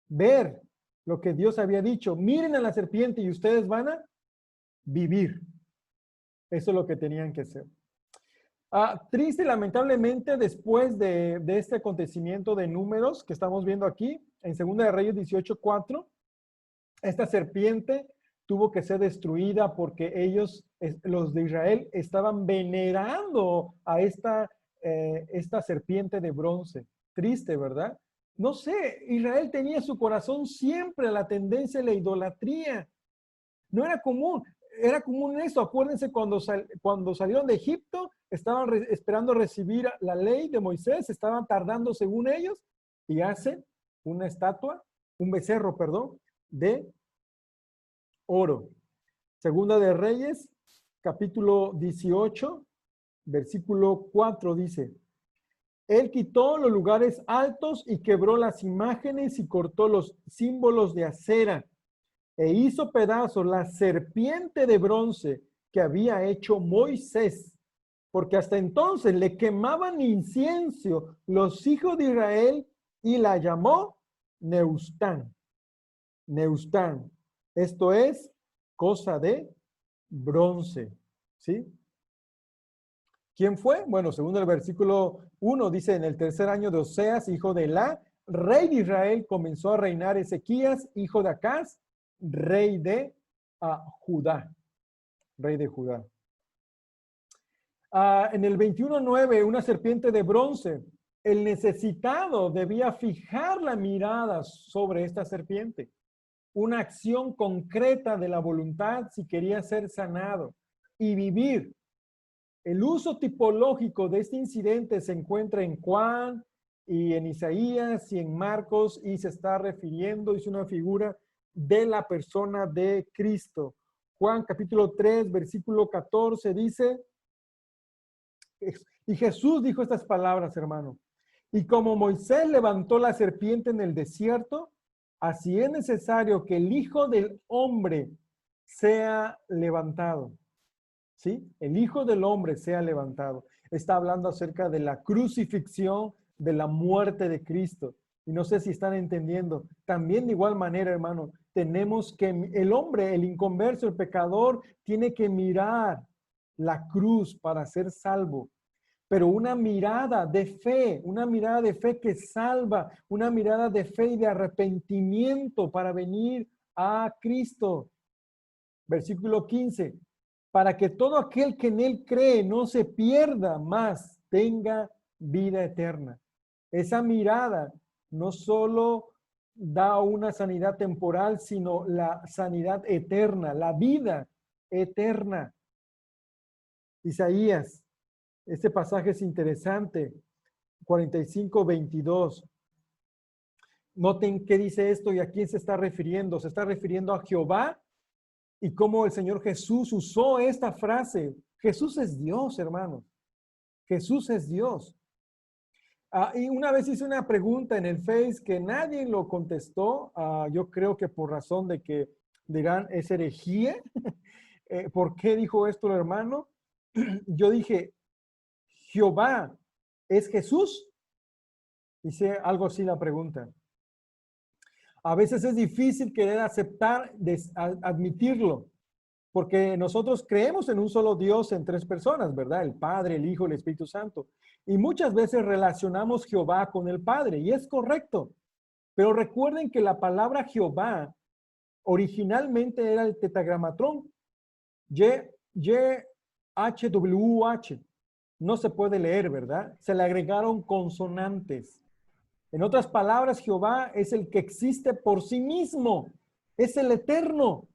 ver lo que Dios había dicho. Miren a la serpiente y ustedes van a vivir. Eso es lo que tenían que hacer. Triste, lamentablemente, después de este acontecimiento de Números que estamos viendo aquí, en 2 de Reyes 18:4, esta serpiente tuvo que ser destruida porque ellos, los de Israel, estaban venerando a esta serpiente de bronce. Triste, ¿verdad? No sé, Israel tenía en su corazón siempre la tendencia a la idolatría. No era común, era común esto. Acuérdense cuando salieron de Egipto, estaban esperando recibir la ley de Moisés, estaban tardando según ellos, y hacen una estatua, un becerro, perdón, de oro. Segunda de Reyes, capítulo 18, versículo 4 dice: Él quitó los lugares altos y quebró las imágenes y cortó los símbolos de acera e hizo pedazos la serpiente de bronce que había hecho Moisés, porque hasta entonces le quemaban incienso los hijos de Israel, y la llamó Neustán. Neustán. Esto es cosa de bronce, ¿sí? ¿Quién fue? Bueno, según el versículo 1 dice: en el tercer año de Oseas, hijo de Elá, rey de Israel, comenzó a reinar Ezequías, hijo de Acaz, rey de Judá. Rey de Judá. En el 21:9, una serpiente de bronce. El necesitado debía fijar la mirada sobre esta serpiente. Una acción concreta de la voluntad si quería ser sanado y vivir. El uso tipológico de este incidente se encuentra en Juan y en Isaías y en Marcos, y se está refiriendo, es una figura de la persona de Cristo. Juan capítulo 3, versículo 14 dice: y Jesús dijo estas palabras, hermano: y como Moisés levantó la serpiente en el desierto, así es necesario que el Hijo del Hombre sea levantado. ¿Sí? El Hijo del Hombre sea levantado. Está hablando acerca de la crucifixión, de la muerte de Cristo. Y no sé si están entendiendo. También de igual manera, hermano, tenemos que, el hombre, el inconverso, el pecador, tiene que mirar la cruz para ser salvo. Pero una mirada de fe que salva, una mirada de fe y de arrepentimiento para venir a Cristo. Versículo 15, para que todo aquel que en él cree no se pierda, más tenga vida eterna. Esa mirada no solo da una sanidad temporal, sino la sanidad eterna, la vida eterna. Isaías. Este pasaje es interesante, 45:22. Noten qué dice esto y a quién se está refiriendo. Se está refiriendo a Jehová, y cómo el Señor Jesús usó esta frase. Jesús es Dios, hermanos. Jesús es Dios. Y una vez hice una pregunta en el Face que nadie lo contestó. Yo creo que por razón de que dirán, es herejía. ¿Por qué dijo esto el hermano? Yo dije, ¿Jehová es Jesús? Hice algo así la pregunta. A veces es difícil querer aceptar, admitirlo, porque nosotros creemos en un solo Dios en tres personas, ¿verdad? El Padre, el Hijo, el Espíritu Santo. Y muchas veces relacionamos Jehová con el Padre, y es correcto. Pero recuerden que la palabra Jehová originalmente era el tetragramatrón, YHWH. no se puede leer, ¿verdad? Se le agregaron consonantes. En otras palabras, Jehová es el que existe por sí mismo, es el eterno.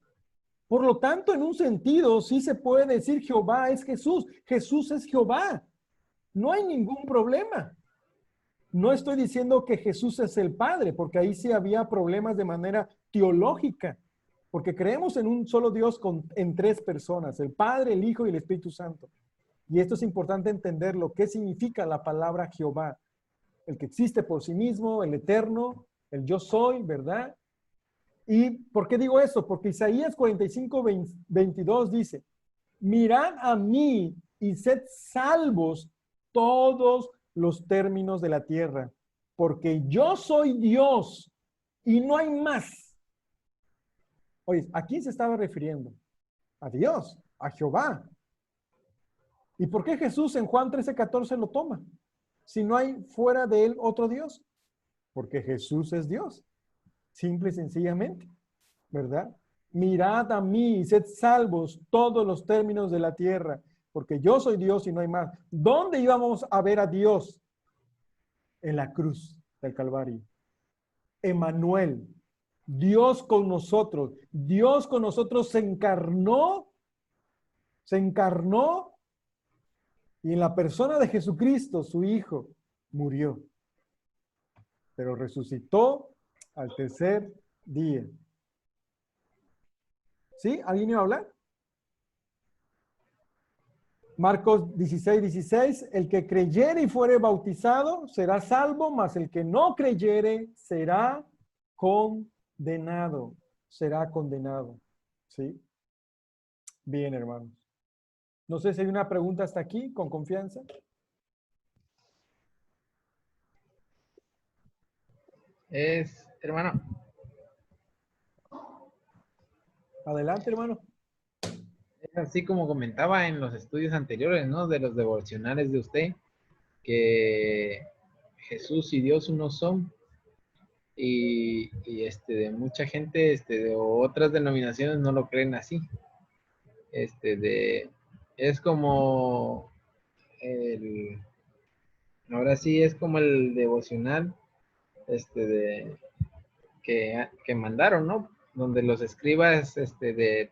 Por lo tanto, en un sentido, sí se puede decir Jehová es Jesús. Jesús es Jehová. No hay ningún problema. No estoy diciendo que Jesús es el Padre, porque ahí sí había problemas de manera teológica, porque creemos en un solo Dios en tres personas, el Padre, el Hijo y el Espíritu Santo. Y esto es importante entender lo que significa la palabra Jehová, el que existe por sí mismo, el eterno, el yo soy, ¿verdad? ¿Y por qué digo eso? Porque Isaías 45, 22 dice, mirad a mí y sed salvos todos los términos de la tierra, porque yo soy Dios y no hay más. Oye, ¿a quién se estaba refiriendo? A Dios, a Jehová. ¿Y por qué Jesús en Juan 13:14 lo toma? Si no hay fuera de él otro Dios. Porque Jesús es Dios. Simple y sencillamente, ¿verdad? Mirad a mí y sed salvos todos los términos de la tierra, porque yo soy Dios y no hay más. ¿Dónde íbamos a ver a Dios? En la cruz del Calvario. Emmanuel, Dios con nosotros. Dios con nosotros se encarnó y en la persona de Jesucristo, su Hijo, murió. Pero resucitó al tercer día. ¿Sí? ¿Alguien iba a hablar? Marcos 16:16, el que creyere y fuere bautizado será salvo, mas el que no creyere será condenado. Será condenado. ¿Sí? Bien, hermanos. No sé si hay una pregunta hasta aquí, con confianza. Hermano, Adelante, hermano. es así como comentaba en los estudios anteriores, ¿no? De los devocionales de usted, que Jesús y Dios uno son. De mucha gente, de otras denominaciones no lo creen así. Es como ahora sí es como el devocional, que mandaron, ¿no? Donde los escribas,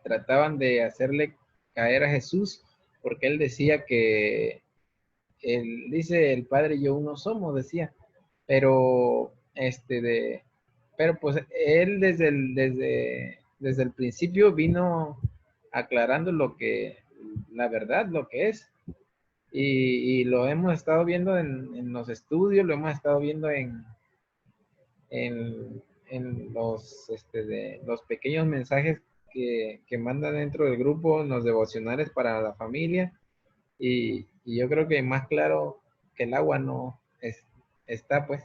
trataban de hacerle caer a Jesús, porque él decía que, él dice, el Padre y yo uno somos, decía, pero, pero pues él desde el principio vino aclarando la verdad, lo que es. Y lo hemos estado viendo en los estudios, lo hemos estado viendo en los pequeños mensajes que mandan dentro del grupo, en los devocionales para la familia. Y yo creo que más claro que el agua no está, pues.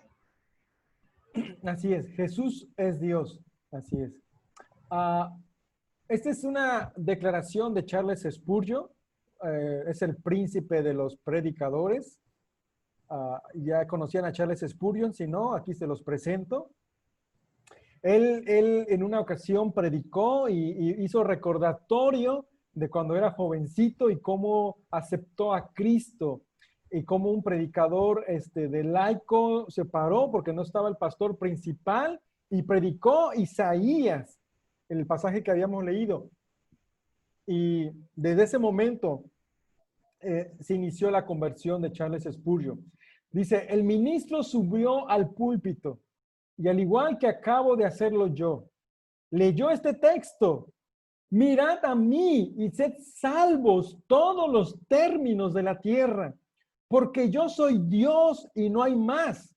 Así es, Jesús es Dios. Así es. Esta es una declaración de Charles Spurgeon. Es el príncipe de los predicadores. Ya conocían a Charles Spurgeon, si no, aquí se los presento. Él en una ocasión predicó y hizo recordatorio de cuando era jovencito y cómo aceptó a Cristo y cómo un predicador de laico se paró porque no estaba el pastor principal y predicó Isaías, el pasaje que habíamos leído. Y desde ese momento se inició la conversión de Charles Spurgeon. Dice, el ministro subió al púlpito y al igual que acabo de hacerlo yo, leyó este texto. Mirad a mí y sed salvos todos los términos de la tierra, porque yo soy Dios y no hay más.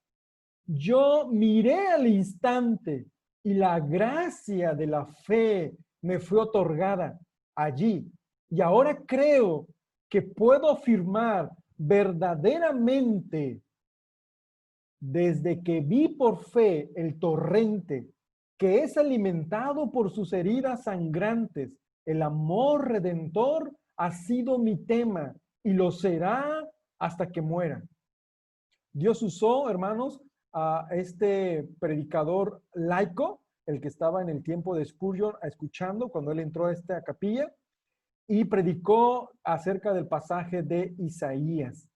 Yo miré al instante y la gracia de la fe me fue otorgada allí. Y ahora creo que puedo afirmar verdaderamente, desde que vi por fe el torrente que es alimentado por sus heridas sangrantes, el amor redentor ha sido mi tema y lo será hasta que muera. Dios usó, hermanos, a este predicador laico, el que estaba en el tiempo de Spurgeon escuchando cuando él entró a esta capilla, y predicó acerca del pasaje de Isaías.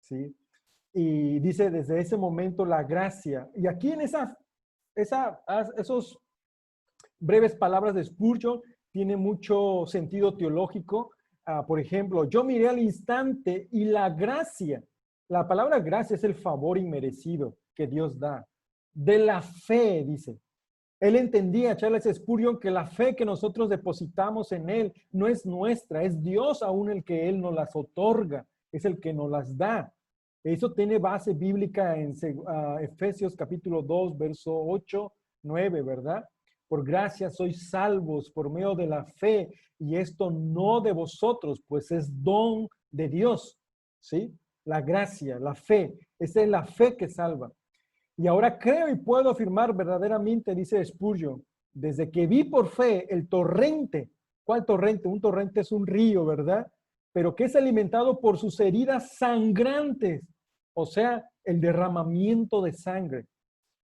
¿sí? Y dice desde ese momento la gracia. Y aquí en esos breves palabras de Spurgeon tiene mucho sentido teológico. Por ejemplo, yo miré al instante y la gracia. La palabra gracia es el favor inmerecido que Dios da. De la fe, dice. Él entendía, Charles Spurgeon, que la fe que nosotros depositamos en Él no es nuestra, es Dios aún el que Él nos las otorga, es el que nos las da. Eso tiene base bíblica en Efesios capítulo 2, verso 8, 9, ¿verdad? Por gracia sois salvos por medio de la fe, y esto no de vosotros, pues es don de Dios, ¿sí? La gracia, la fe, esa es la fe que salva. Y ahora creo y puedo afirmar verdaderamente, dice Spurgeon, desde que vi por fe el torrente. ¿Cuál torrente? Un torrente es un río, ¿verdad? Pero que es alimentado por sus heridas sangrantes, o sea, el derramamiento de sangre.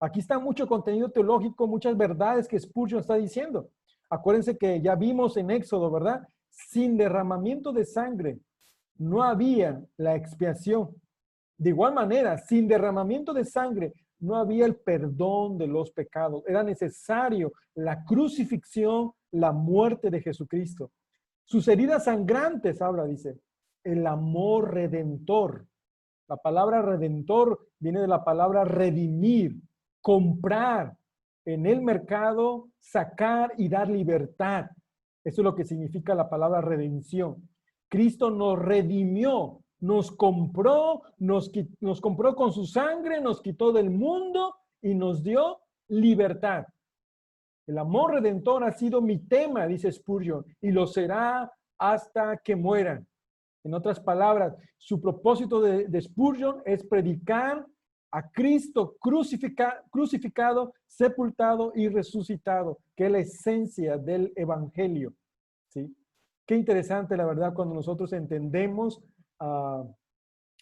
Aquí está mucho contenido teológico, muchas verdades que Spurgeon está diciendo. Acuérdense que ya vimos en Éxodo, ¿verdad? Sin derramamiento de sangre no había la expiación. De igual manera, sin derramamiento de sangre no había el perdón de los pecados. Era necesario la crucifixión, la muerte de Jesucristo. Sus heridas sangrantes, habla, dice, el amor redentor. La palabra redentor viene de la palabra redimir, comprar en el mercado, sacar y dar libertad. Eso es lo que significa la palabra redención. Cristo nos redimió, nos compró con su sangre, nos quitó del mundo y nos dio libertad. El amor redentor ha sido mi tema, dice Spurgeon, y lo será hasta que muera. En otras palabras, su propósito de Spurgeon es predicar a Cristo crucificado, sepultado y resucitado, que es la esencia del evangelio, ¿sí? Qué interesante, la verdad, cuando nosotros entendemos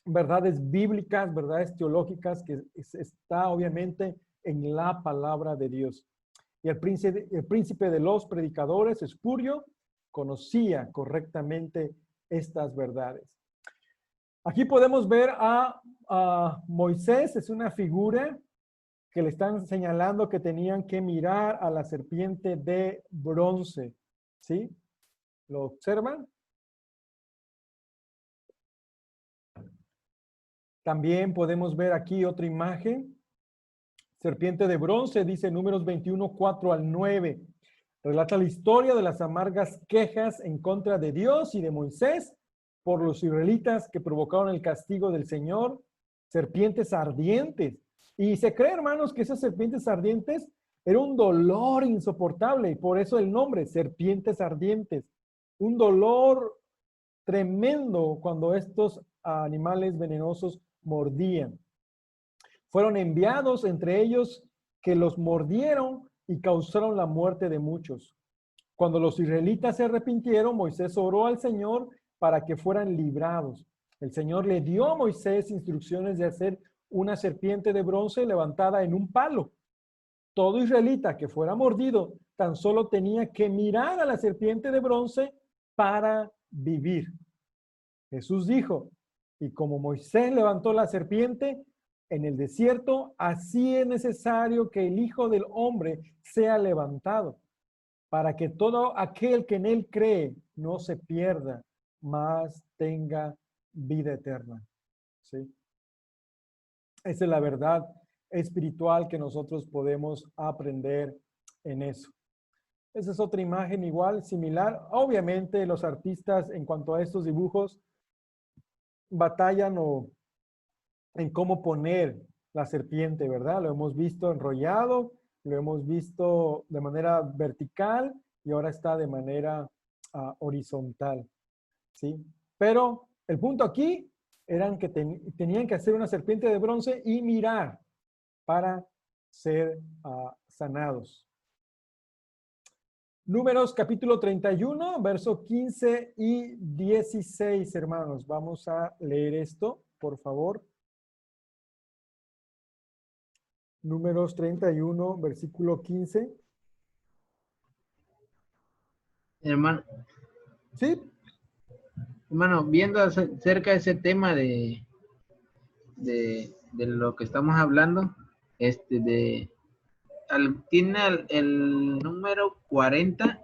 verdades bíblicas, verdades teológicas, que está obviamente en la palabra de Dios. Y el príncipe de los predicadores, Spurgeon, conocía correctamente estas verdades. Aquí podemos ver a Moisés, es una figura que le están señalando que tenían que mirar a la serpiente de bronce, ¿sí? ¿Lo observan? También podemos ver aquí otra imagen. Serpiente de bronce, dice Números 21, 4 al 9. Relata la historia de las amargas quejas en contra de Dios y de Moisés por los israelitas que provocaron el castigo del Señor. Serpientes ardientes. Y se cree, hermanos, que esas serpientes ardientes era un dolor insoportable y por eso el nombre, serpientes ardientes. Un dolor tremendo cuando estos animales venenosos mordían. Fueron enviados entre ellos que los mordieron y causaron la muerte de muchos. Cuando los israelitas se arrepintieron, Moisés oró al Señor para que fueran librados. El Señor le dio a Moisés instrucciones de hacer una serpiente de bronce levantada en un palo. Todo israelita que fuera mordido tan solo tenía que mirar a la serpiente de bronce para vivir. Jesús dijo, y como Moisés levantó la serpiente en el desierto, así es necesario que el Hijo del Hombre sea levantado, para que todo aquel que en él cree no se pierda, mas tenga vida eterna. ¿Sí? Esa es la verdad espiritual que nosotros podemos aprender en eso. Esa es otra imagen igual, similar. Obviamente los artistas en cuanto a estos dibujos batallan en cómo poner la serpiente, ¿verdad? Lo hemos visto enrollado, lo hemos visto de manera vertical y ahora está de manera horizontal, ¿sí? Pero el punto aquí eran que tenían que hacer una serpiente de bronce y mirar para ser sanados. Números capítulo 31, verso 15 y 16, hermanos. Vamos a leer esto, por favor. Números 31, versículo 15. Hermano, ¿Sí? hermano, viendo acerca de ese tema de de lo que estamos hablando, tiene el número 40,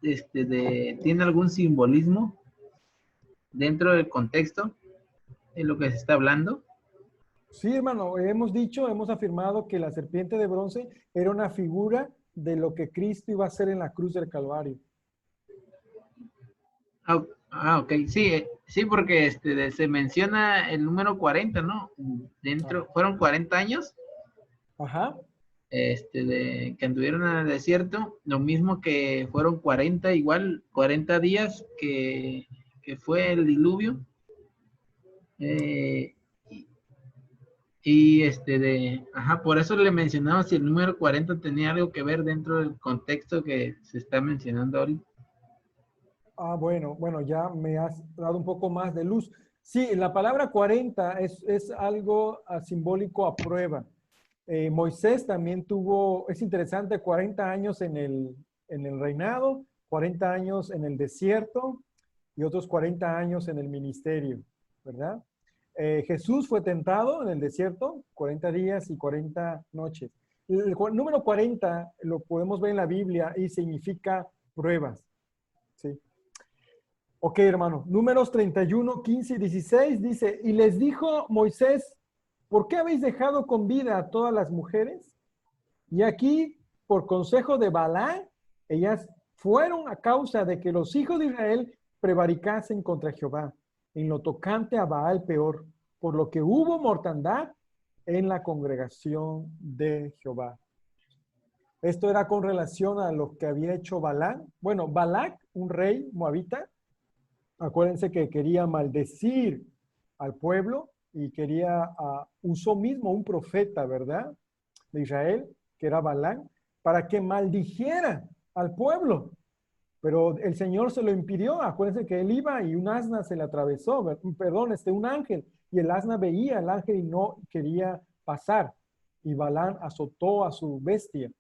tiene algún simbolismo dentro del contexto de lo que se está hablando. Sí, hermano, hemos afirmado que la serpiente de bronce era una figura de lo que Cristo iba a hacer en la cruz del Calvario. Ok, sí, sí, porque se menciona el número 40, ¿no? Dentro, fueron 40 años Ajá. que anduvieron en el desierto, lo mismo que fueron 40, igual 40 días que fue el diluvio. Por eso le mencionaba si el número 40 tenía algo que ver dentro del contexto que se está mencionando ahorita. Ah, bueno, ya me has dado un poco más de luz. Sí, la palabra 40 es algo simbólico a prueba. Moisés también tuvo, es interesante, 40 años en el reinado, 40 años en el desierto y otros 40 años en el ministerio, ¿verdad? Jesús fue tentado en el desierto, 40 días y 40 noches. El número 40 lo podemos ver en la Biblia y significa pruebas, ¿sí? Ok, hermano. Números 31, 15 y 16 dice, y les dijo Moisés, ¿por qué habéis dejado con vida a todas las mujeres? Y aquí, por consejo de Balaam, ellas fueron a causa de que los hijos de Israel prevaricasen contra Jehová, en lo tocante a Baal peor, por lo que hubo mortandad en la congregación de Jehová. Esto era con relación a lo que había hecho Balaam. Bueno, Balac, un rey moabita, acuérdense que quería maldecir al pueblo y usó mismo un profeta, ¿verdad? De Israel, que era Balaam, para que maldijera al pueblo. Pero el Señor se lo impidió. Acuérdense que él iba y un asna se le atravesó, perdón, un ángel. Y el asna veía al ángel y no quería pasar. Y Balaam azotó a su bestia.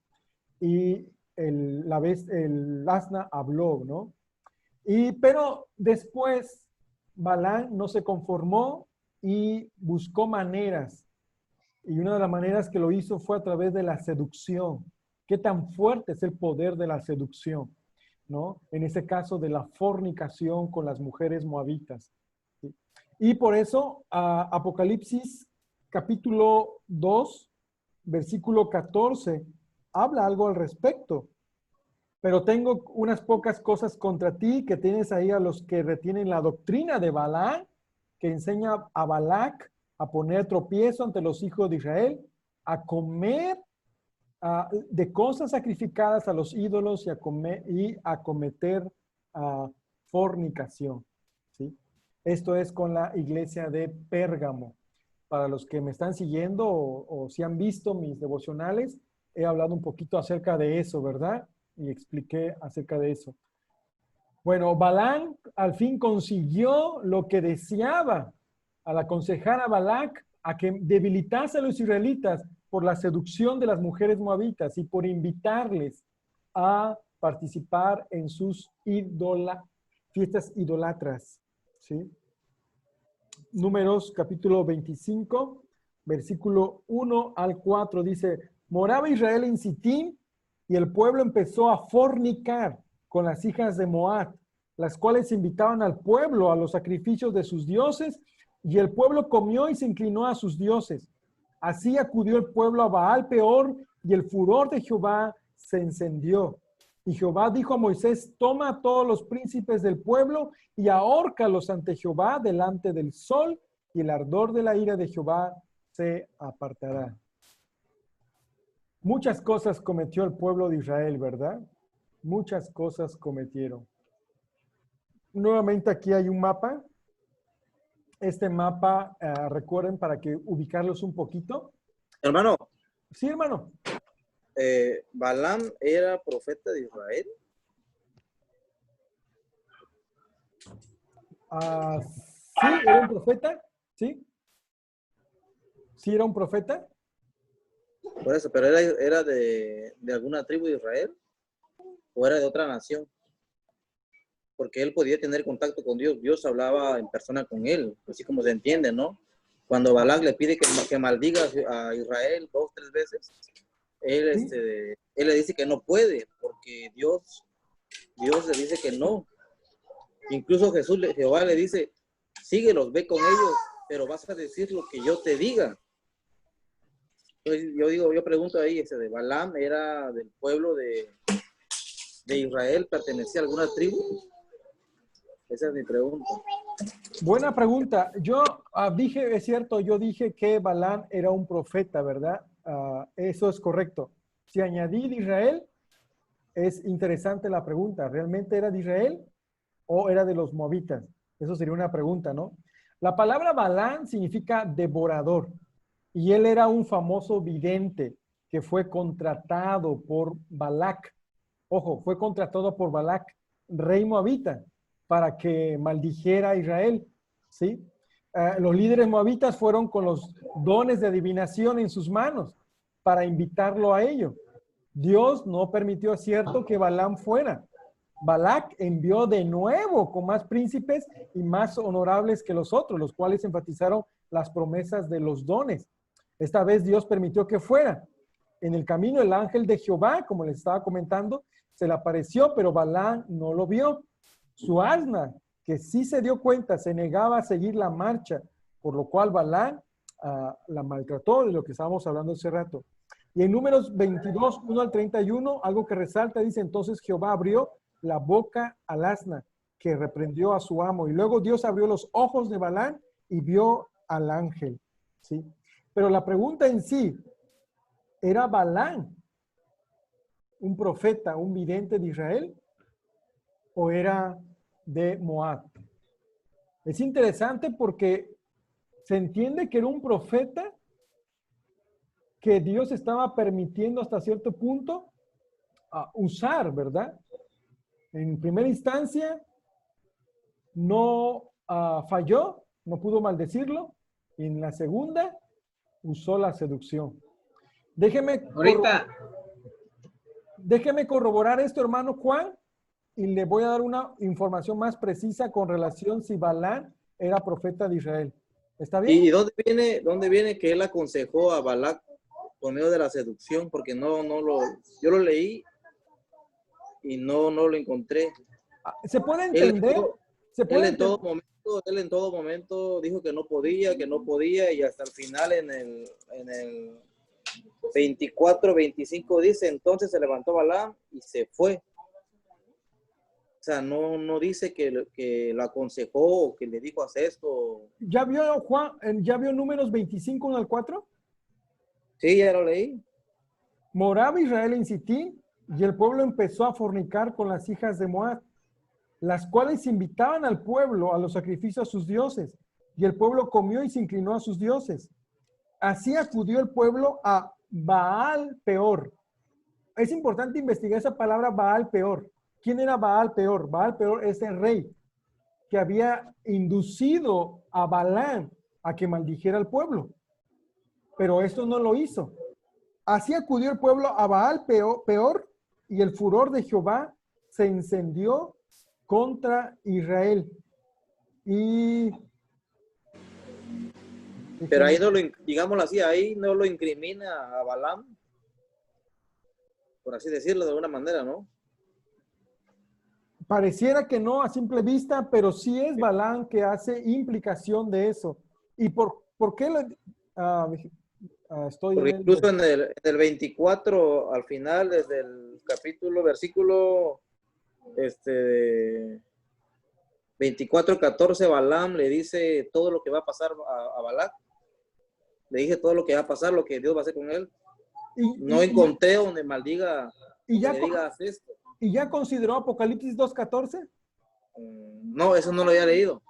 Y el asna habló, ¿no? Pero después Balaam no se conformó y buscó maneras. Y una de las maneras que lo hizo fue a través de la seducción. ¿Qué tan fuerte es el poder de la seducción? ¿No? En ese caso de la fornicación con las mujeres moabitas. ¿Sí? Y por eso Apocalipsis capítulo 2, versículo 14, habla algo al respecto. Pero tengo unas pocas cosas contra ti, que tienes ahí a los que retienen la doctrina de Balaam, que enseña a Balac a poner tropiezo ante los hijos de Israel, a comer de cosas sacrificadas a los ídolos y a cometer fornicación. ¿Sí? Esto es con la iglesia de Pérgamo. Para los que me están siguiendo o si han visto mis devocionales, he hablado un poquito acerca de eso, ¿verdad? Y expliqué acerca de eso. Bueno, Balaam al fin consiguió lo que deseaba al aconsejar a Balac a que debilitase a los israelitas por la seducción de las mujeres moabitas y por invitarles a participar en sus fiestas idolatras. ¿Sí? Números capítulo 25, versículo 1 al 4 dice, moraba Israel en Sitín y el pueblo empezó a fornicar con las hijas de Moab, las cuales invitaban al pueblo a los sacrificios de sus dioses, y el pueblo comió y se inclinó a sus dioses. Así acudió el pueblo a Baal peor, y el furor de Jehová se encendió. Y Jehová dijo a Moisés, toma a todos los príncipes del pueblo y ahórcalos ante Jehová delante del sol, y el ardor de la ira de Jehová se apartará. Muchas cosas cometió el pueblo de Israel, ¿verdad? Muchas cosas cometieron. Nuevamente aquí hay un mapa. Este mapa, recuerden, para que ubicarlos un poquito. Hermano, Sí, hermano. Balaam era profeta de Israel. Sí, era un profeta. Sí. Sí, era un profeta. Por eso, pero era de alguna tribu de Israel o era de otra nación. Porque él podía tener contacto con Dios. Dios hablaba en persona con él, así como se entiende, ¿no? Cuando Balac le pide que maldiga a Israel 2, 3 veces, él, ¿Sí? él le dice que no puede, porque Dios le dice que no. Incluso Jehová le dice, síguelos, ve con ellos, pero vas a decir lo que yo te diga. Entonces, yo pregunto ahí, de Balaam era del pueblo de Israel, ¿pertenecía a alguna tribu? Esa es mi pregunta. Buena pregunta. Yo dije, es cierto, yo dije que Balaam era un profeta, ¿verdad? Eso es correcto. Si añadí de Israel, es interesante la pregunta. ¿Realmente era de Israel o era de los moabitas? Eso sería una pregunta, ¿no? La palabra Balaam significa devorador y él era un famoso vidente que fue contratado por Balac. Ojo, fue contratado por Balac, rey moabita, para que maldijera a Israel, ¿sí? Los líderes moabitas fueron con los dones de adivinación en sus manos para invitarlo a ello. Dios no permitió, cierto, que Balaam fuera. Balac envió de nuevo con más príncipes y más honorables que los otros, los cuales enfatizaron las promesas de los dones. Esta vez Dios permitió que fuera. En el camino el ángel de Jehová, como les estaba comentando, se le apareció, pero Balaam no lo vio. Su asna, que sí se dio cuenta, se negaba a seguir la marcha, por lo cual Balaam la maltrató, de lo que estábamos hablando hace rato. Y en Números 22, 1 al 31, algo que resalta, dice, entonces Jehová abrió la boca al asna, que reprendió a su amo. Y luego Dios abrió los ojos de Balaam y vio al ángel, ¿sí? Pero la pregunta en sí, ¿era Balaam un profeta, un vidente de Israel? ¿O era de Moab? Es interesante porque se entiende que era un profeta que Dios estaba permitiendo hasta cierto punto usar, ¿verdad? En primera instancia, no falló, no pudo maldecirlo. Y en la segunda, usó la seducción. Déjeme corroborar esto, hermano Juan, y le voy a dar una información más precisa con relación si Balaam era profeta de Israel. ¿Está bien? ¿Y dónde viene que él aconsejó a Balac por medio de la seducción? Porque yo lo leí y no lo encontré. ¿Se puede entender? Él en todo momento dijo que no podía, y hasta el final en el 24, 25 dice, entonces se levantó Balaam y se fue. O sea, no dice que lo aconsejó o que le dijo haz esto. ¿Ya vio Juan, ya vio Números 25, 1 al 4? Sí, ya lo leí. Moraba Israel en Sitín y el pueblo empezó a fornicar con las hijas de Moab, las cuales invitaban al pueblo a los sacrificios a sus dioses, y el pueblo comió y se inclinó a sus dioses. Así acudió el pueblo a Baal Peor. Es importante investigar esa palabra Baal Peor. ¿Quién era Baal Peor? Baal Peor es el rey que había inducido a Balaam a que maldijera al pueblo. Pero esto no lo hizo. Así acudió el pueblo a Baal Peor y el furor de Jehová se encendió contra Israel. Pero ahí digámoslo así, ahí no lo incrimina a Balaam, por así decirlo de alguna manera, ¿no? Pareciera que no a simple vista, pero sí es Balaam que hace implicación de eso. ¿Y por qué Porque incluso en el 24, al final, desde el versículo 24:14, Balaam le dice todo lo que va a pasar a Balac. Le dije todo lo que va a pasar, lo que Dios va a hacer con él. No encontré donde maldiga, y ya, le diga esto. ¿Y ya consideró Apocalipsis 2:14? No, eso no lo había leído.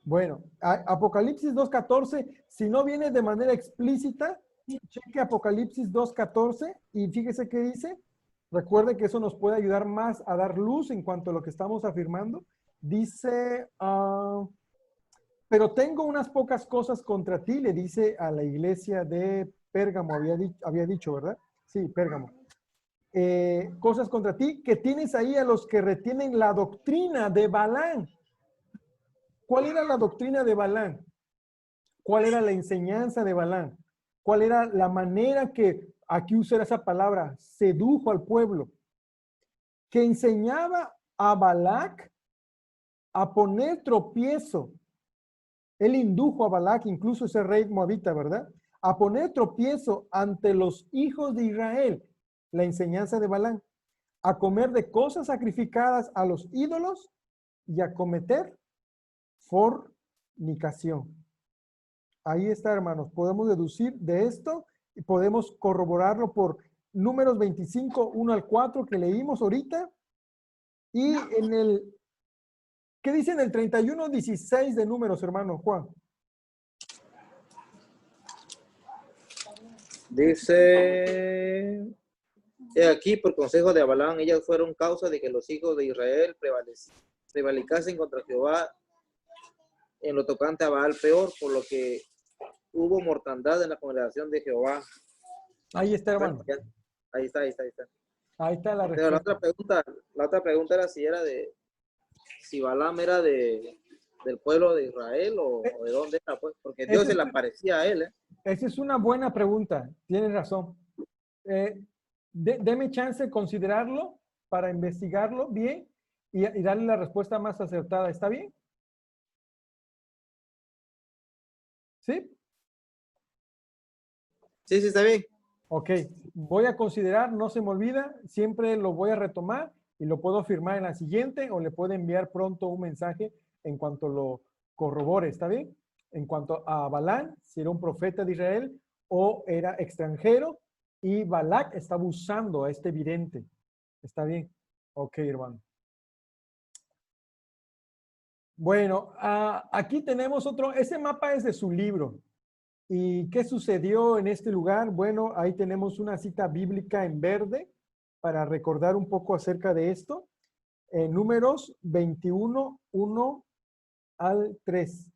Bueno, Apocalipsis 2:14, si no viene de manera explícita, cheque Apocalipsis 2:14 y fíjese qué dice. Recuerde que eso nos puede ayudar más a dar luz en cuanto a lo que estamos afirmando. Dice, pero tengo unas pocas cosas contra ti, le dice a la iglesia de Pérgamo, había dicho, ¿verdad? Sí, Pérgamo. Cosas contra ti, que tienes ahí a los que retienen la doctrina de Balaam. ¿Cuál era la doctrina de Balaam? ¿Cuál era la enseñanza de Balaam? ¿Cuál era la manera que, aquí usar esa palabra, sedujo al pueblo? Que enseñaba a Balac a poner tropiezo. Él indujo a Balac, incluso ese rey moabita, ¿verdad? A poner tropiezo ante los hijos de Israel. La enseñanza de Balaam. A comer de cosas sacrificadas a los ídolos y a cometer fornicación. Ahí está, hermanos. Podemos deducir de esto y podemos corroborarlo por Números 25, 1 al 4 que leímos ahorita. Y en el, ¿qué dice en el 31, 16 de Números, hermano Juan? Dice, he aquí por consejo de Balaam, ellas fueron causa de que los hijos de Israel prevalicasen contra Jehová en lo tocante a Baal peor, por lo que hubo mortandad en la congregación de Jehová. Ahí está, hermano. Bueno, ya, ahí está. Ahí está la Pero respuesta. la otra pregunta era si Balaam era del pueblo de Israel o de dónde era, pues, porque Dios se le aparecía a él, ¿eh? Esa es una buena pregunta. Tienes razón. Deme chance de considerarlo para investigarlo bien y darle la respuesta más acertada. ¿Está bien? ¿Sí? Sí, está bien. Ok. Voy a considerar, no se me olvida, siempre lo voy a retomar y lo puedo firmar en la siguiente o le puedo enviar pronto un mensaje en cuanto lo corrobore. ¿Está bien? En cuanto a Balaam, si era un profeta de Israel o era extranjero, y Balac estaba usando a este vidente. ¿Está bien? Ok, hermano. Bueno, aquí tenemos otro, ese mapa es de su libro. ¿Y qué sucedió en este lugar? Bueno, ahí tenemos una cita bíblica en verde para recordar un poco acerca de esto. En Números 21, 1 al 3.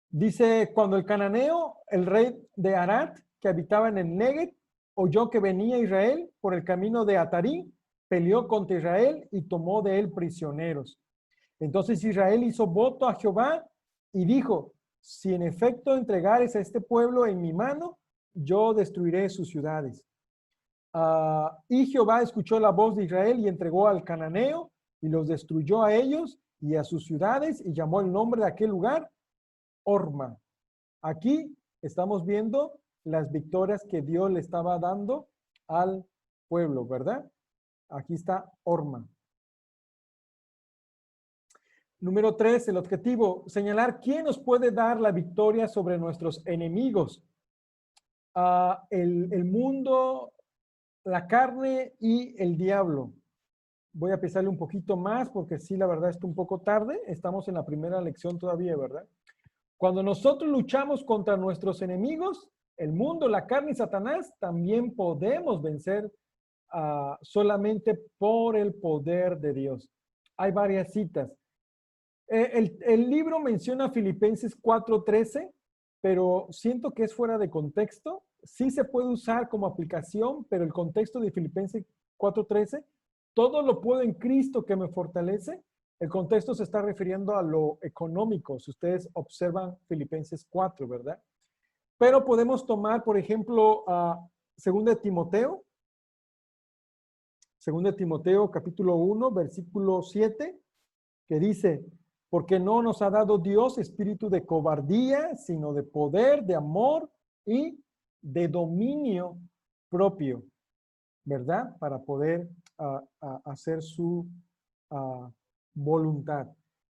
Dice, cuando el cananeo, el rey de Arat, que habitaba en el Negev, oyó que venía Israel por el camino de Atarí, peleó contra Israel y tomó de él prisioneros. Entonces Israel hizo voto a Jehová y dijo, si en efecto entregares a este pueblo en mi mano, yo destruiré sus ciudades. Y Jehová escuchó la voz de Israel y entregó al cananeo y los destruyó a ellos y a sus ciudades y llamó el nombre de aquel lugar Orma. Aquí estamos viendo las victorias que Dios le estaba dando al pueblo, ¿verdad? Aquí está Orma. Número 3, el objetivo, señalar quién nos puede dar la victoria sobre nuestros enemigos. El mundo, la carne y el diablo. Voy a pisarle un poquito más porque sí, la verdad está un poco tarde. Estamos en la primera lección todavía, ¿verdad? Cuando nosotros luchamos contra nuestros enemigos, el mundo, la carne y Satanás, también podemos vencer solamente por el poder de Dios. Hay varias citas. El libro menciona Filipenses 4:13, pero siento que es fuera de contexto. Sí se puede usar como aplicación, pero el contexto de Filipenses 4:13, todo lo puedo en Cristo que me fortalece. El contexto se está refiriendo a lo económico, si ustedes observan Filipenses 4, ¿verdad? Pero podemos tomar, por ejemplo, 2 Timoteo. 2 Timoteo capítulo 1, versículo 7, que dice, porque no nos ha dado Dios espíritu de cobardía, sino de poder, de amor y de dominio propio, ¿verdad? Para poder hacer su voluntad.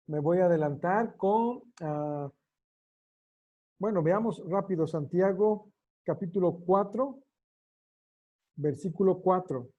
Me voy a adelantar con, bueno, veamos rápido Santiago capítulo 4, versículo 4.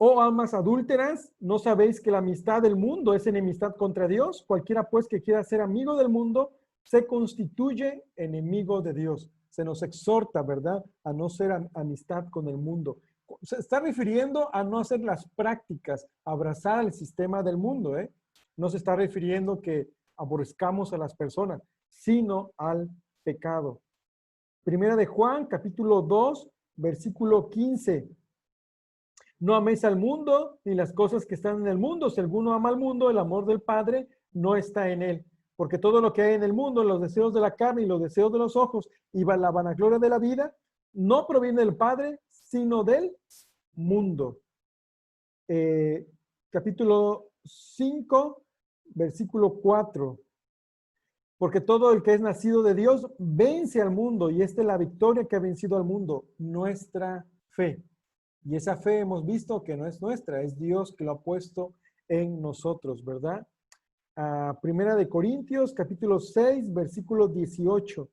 Oh almas adúlteras, ¿no sabéis que la amistad del mundo es enemistad contra Dios? Cualquiera pues que quiera ser amigo del mundo se constituye enemigo de Dios. Se nos exhorta, ¿verdad?, a no ser amistad con el mundo. Se está refiriendo a no hacer las prácticas, abrazar el sistema del mundo, ¿eh? No se está refiriendo que aborrezcamos a las personas, sino al pecado. Primera de Juan, capítulo 2, versículo 15. No améis al mundo ni las cosas que están en el mundo. Si alguno ama al mundo, el amor del Padre no está en él. porque todo lo que hay en el mundo, los deseos de la carne y los deseos de los ojos y la vanagloria de la vida, no proviene del Padre, sino del mundo. Capítulo 5, versículo 4. Porque todo el que es nacido de Dios vence al mundo, y esta es la victoria que ha vencido al mundo, nuestra fe. Y esa fe hemos visto que no es nuestra, es Dios que lo ha puesto en nosotros, ¿verdad? Primera de Corintios, capítulo 6, versículo 18.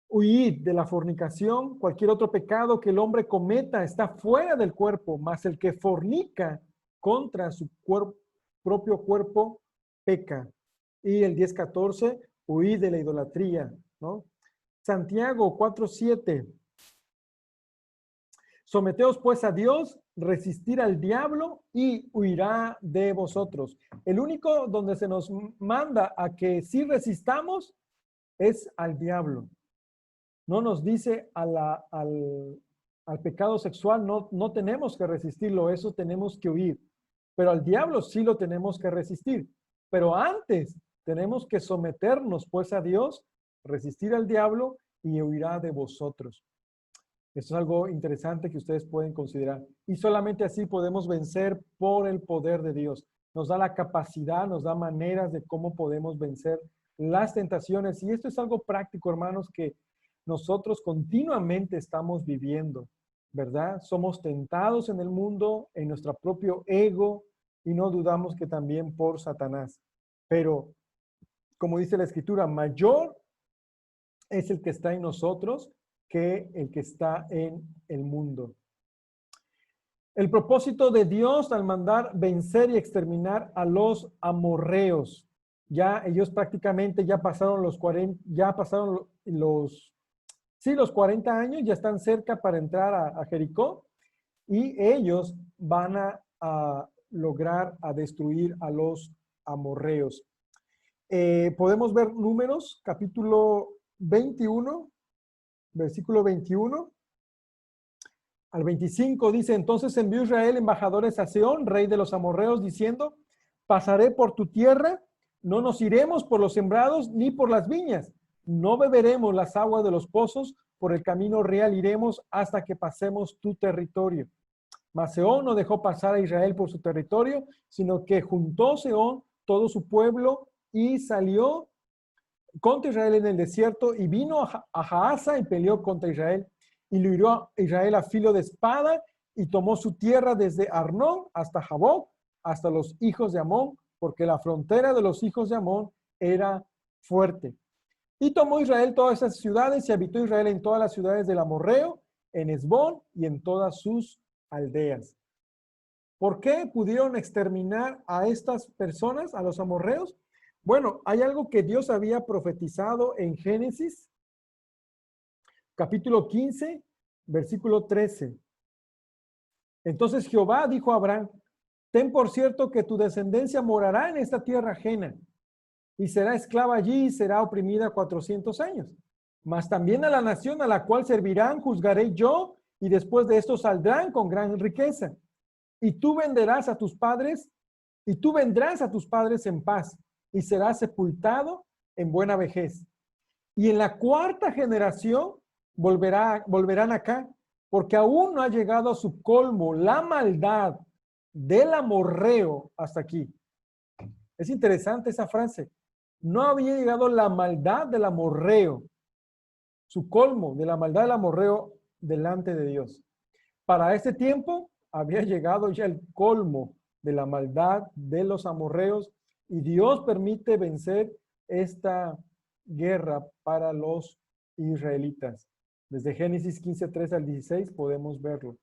Huid de la fornicación, cualquier otro pecado que el hombre cometa está fuera del cuerpo, mas el que fornica contra su propio cuerpo peca. Y el 10:14, huid de la idolatría, ¿no? Santiago 4:7. Someteos pues a Dios, resistir al diablo y huirá de vosotros. El único donde se nos manda a que sí resistamos es al diablo. No nos dice al pecado sexual, no tenemos que resistirlo, eso tenemos que huir. Pero al diablo sí lo tenemos que resistir. Pero antes tenemos que someternos pues a Dios, resistir al diablo y huirá de vosotros. Esto es algo interesante que ustedes pueden considerar. Y solamente así podemos vencer por el poder de Dios. Nos da la capacidad, nos da maneras de cómo podemos vencer las tentaciones. Y esto es algo práctico, hermanos, que nosotros continuamente estamos viviendo, ¿verdad? Somos tentados en el mundo, en nuestro propio ego, y no dudamos que también por Satanás. Pero, como dice la Escritura, mayor es el que está en nosotros que el que está en el mundo. El propósito de Dios al mandar vencer y exterminar a los amorreos. Ya ellos prácticamente ya pasaron los 40, ya pasaron los 40 años, ya están cerca para entrar a Jericó, y ellos van a lograr a destruir a los amorreos. Podemos ver Números, capítulo 21, versículo 21 al 25, dice: entonces envió Israel embajadores a Sehón, rey de los amorreos, diciendo: pasaré por tu tierra, no nos iremos por los sembrados ni por las viñas, no beberemos las aguas de los pozos, por el camino real iremos hasta que pasemos tu territorio. Mas Sehón no dejó pasar a Israel por su territorio, sino que juntó Sehón todo su pueblo y salió contra Israel en el desierto, y vino a Jaasa y peleó contra Israel, y lo hirió a Israel a filo de espada, y tomó su tierra desde Arnón hasta Jaboc, hasta los hijos de Amón, porque la frontera de los hijos de Amón era fuerte. Y tomó Israel todas esas ciudades, y habitó Israel en todas las ciudades del amorreo, en Hesbón y en todas sus aldeas. ¿Por qué pudieron exterminar a estas personas, a los amorreos? Bueno, hay algo que Dios había profetizado en Génesis, capítulo 15, versículo 13. Entonces Jehová dijo a Abraham: ten por cierto que tu descendencia morará en esta tierra ajena, y será esclava allí y será oprimida 400 años. Mas también a la nación a la cual servirán juzgaré yo, y después de esto saldrán con gran riqueza. Y tú vendrás a tus padres en paz, y serás sepultado en buena vejez. Y en la cuarta generación volverán acá, porque aún no ha llegado a su colmo la maldad del amorreo hasta aquí. Es interesante esa frase. No había llegado la maldad del amorreo, su colmo de la maldad del amorreo delante de Dios. Para este tiempo había llegado ya el colmo de la maldad de los amorreos, y Dios permite vencer esta guerra para los israelitas. Desde Génesis 15:3 al 16 podemos verlo.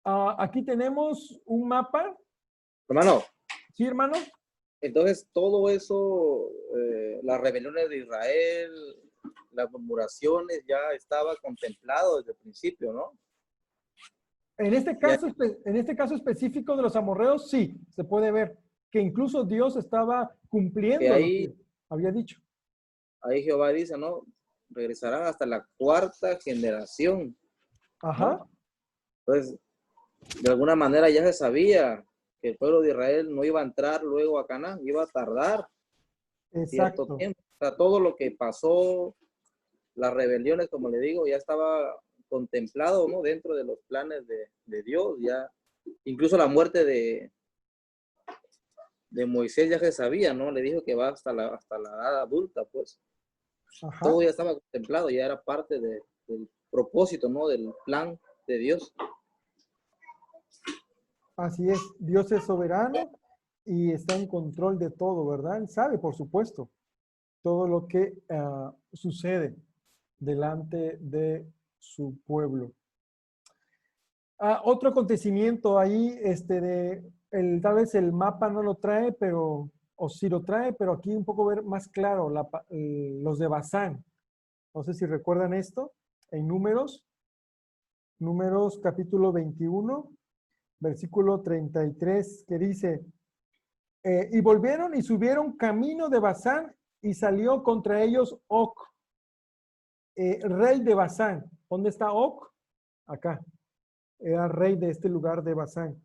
Aquí tenemos un mapa. Hermano, ¿Sí, hermano? entonces todo eso, las rebeliones de Israel, las murmuraciones, ya estaba contemplado desde el principio, ¿no? En este caso específico de los amorreos, sí, se puede ver que incluso Dios estaba cumpliendo ahí, lo que había dicho. Ahí Jehová dice, ¿no? Regresarán hasta la cuarta generación. Ajá. ¿No? Entonces, de alguna manera ya se sabía que el pueblo de Israel no iba a entrar luego a Canaán, iba a tardar cierto Exacto. tiempo. O sea, todo lo que pasó, las rebeliones, como le digo, ya estaba contemplado, ¿no? Dentro de los planes de Dios, ya. Incluso la muerte de Moisés ya se sabía, ¿no? Le dijo que va hasta la edad adulta, pues. Ajá. Todo ya estaba contemplado, ya era parte del propósito, ¿no? Del plan de Dios. Así es, Dios es soberano y está en control de todo, ¿verdad? Él sabe, por supuesto, todo lo que sucede delante de su pueblo. Otro acontecimiento ahí, tal vez el mapa no lo trae, pero, o sí lo trae, pero aquí un poco ver más claro, los de Basán. No sé si recuerdan esto, en Números capítulo 21, versículo 33, que dice, y volvieron y subieron camino de Basán y salió contra ellos Og, rey de Basán. ¿Dónde está Og? Acá. Era rey de este lugar de Basán.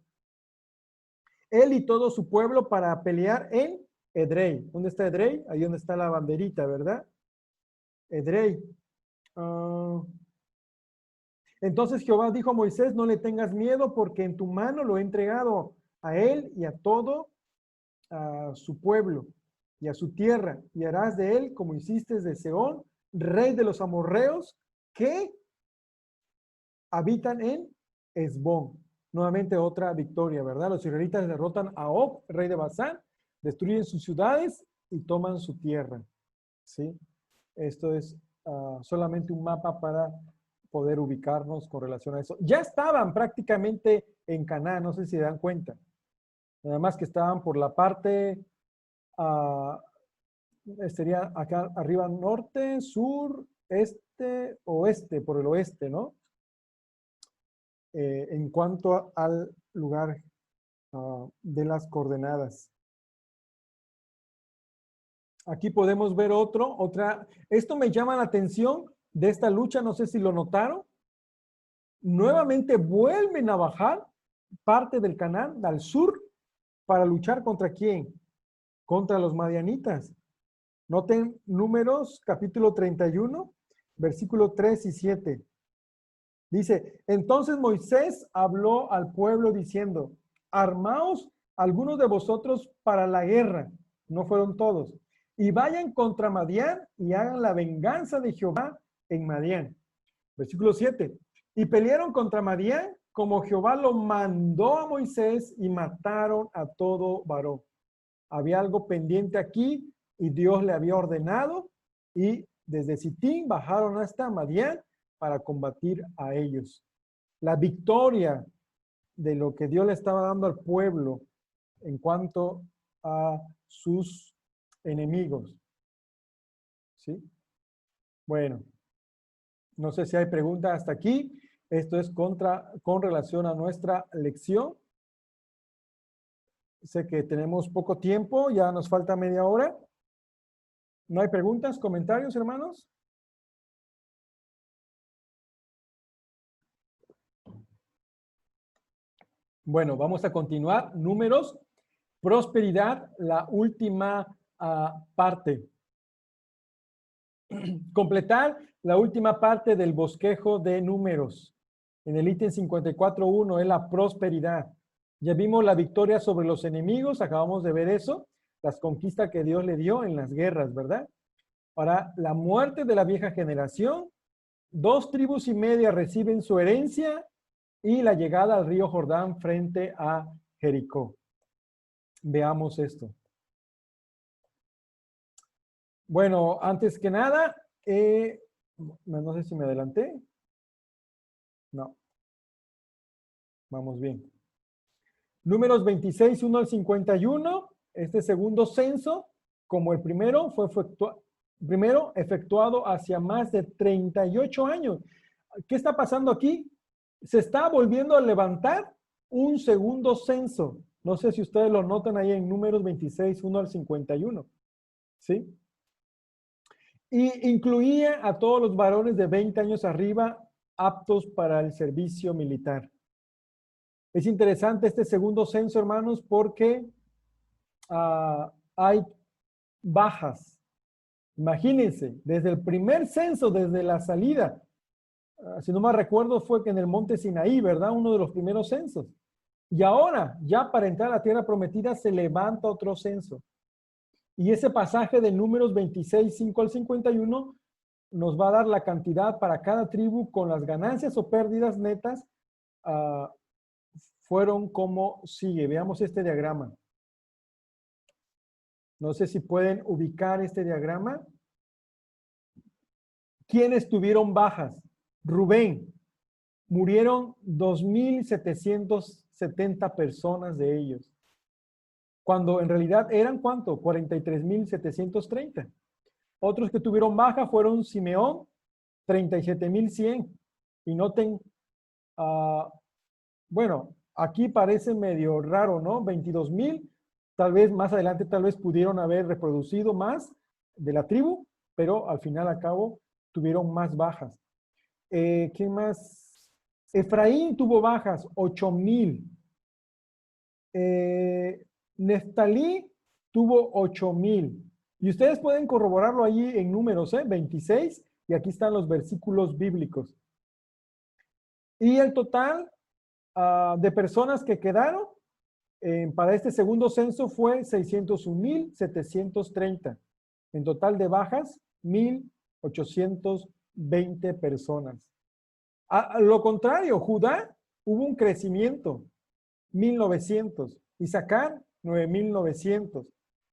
Él y todo su pueblo para pelear en Edrei. ¿Dónde está Edrei? Ahí donde está la banderita, ¿verdad? Edrei. Entonces Jehová dijo a Moisés, no le tengas miedo porque en tu mano lo he entregado a él y a todo a su pueblo y a su tierra, y harás de él como hiciste de Sehón, rey de los amorreos, que habitan en Hesbón. Nuevamente otra victoria, ¿verdad? Los israelitas derrotan a Og, rey de Basán, destruyen sus ciudades y toman su tierra. ¿Sí? Esto es solamente un mapa para poder ubicarnos con relación a eso. Ya estaban prácticamente en Canaán, no sé si se dan cuenta. Nada más que estaban por la parte, sería acá arriba norte, sur, este, oeste, por el oeste, ¿no? En cuanto al lugar de las coordenadas. Aquí podemos ver esto me llama la atención de esta lucha, no sé si lo notaron. Nuevamente vuelven a bajar parte del Canaán al sur para luchar contra quién? Contra los madianitas. Noten Números capítulo 31, versículo 3 y 7. Dice, entonces Moisés habló al pueblo diciendo, armaos algunos de vosotros para la guerra, no fueron todos, y vayan contra Madián y hagan la venganza de Jehová en Madián. Versículo 7. Y pelearon contra Madián como Jehová lo mandó a Moisés y mataron a todo varón. Había algo pendiente aquí y Dios le había ordenado y desde Sitín bajaron hasta Madián para combatir a ellos. La victoria de lo que Dios le estaba dando al pueblo en cuanto a sus enemigos. ¿Sí? Bueno, no sé si hay preguntas hasta aquí. Esto es con relación a nuestra lección. Sé que tenemos poco tiempo, ya nos falta media hora. ¿No hay preguntas, comentarios, hermanos? Bueno, vamos a continuar. Números, prosperidad, la última parte. Completar la última parte del bosquejo de números. En el ítem 54.1 es la prosperidad. Ya vimos la victoria sobre los enemigos, acabamos de ver eso, las conquistas que Dios le dio en las guerras, ¿verdad? Para la muerte de la vieja generación, 2 tribus y media reciben su herencia y la llegada al río Jordán frente a Jericó. Veamos esto. Bueno, antes que nada, no sé si me adelanté. No. Vamos bien. Números 26, 1 al 51. Este segundo censo, como el primero, fue efectuado hacia más de 38 años. ¿Qué está pasando aquí? Se está volviendo a levantar un segundo censo. No sé si ustedes lo notan ahí en Números 26, 1 al 51. ¿Sí? Y incluía a todos los varones de 20 años arriba aptos para el servicio militar. Es interesante este segundo censo, hermanos, porque hay bajas. Imagínense, desde el primer censo, desde la salida, si no me recuerdo, fue que en el monte Sinaí, ¿verdad? Uno de los primeros censos. Y ahora, ya para entrar a la tierra prometida, se levanta otro censo. Y ese pasaje de Números 26, 5 al 51, nos va a dar la cantidad para cada tribu con las ganancias o pérdidas netas. Fueron como sigue. Veamos este diagrama. No sé si pueden ubicar este diagrama. ¿Quiénes tuvieron bajas? Rubén. Murieron 2,770 personas de ellos. Cuando en realidad eran ¿cuánto? 43,730. Otros que tuvieron baja fueron Simeón, 37,100. Y noten, bueno, aquí parece medio raro, ¿no? 22,000. Tal vez más adelante, tal vez pudieron haber reproducido más de la tribu, pero al final, al cabo, tuvieron más bajas. ¿Qué más? Efraín tuvo bajas, 8,000. Neftalí tuvo 8,000. Y ustedes pueden corroborarlo allí en números, 26, y aquí están los versículos bíblicos. Y el total de personas que quedaron para este segundo censo fue 601,730. En total de bajas, 1,820 personas. A lo contrario, Judá hubo un crecimiento, 1,900. Isaacar, 9,900.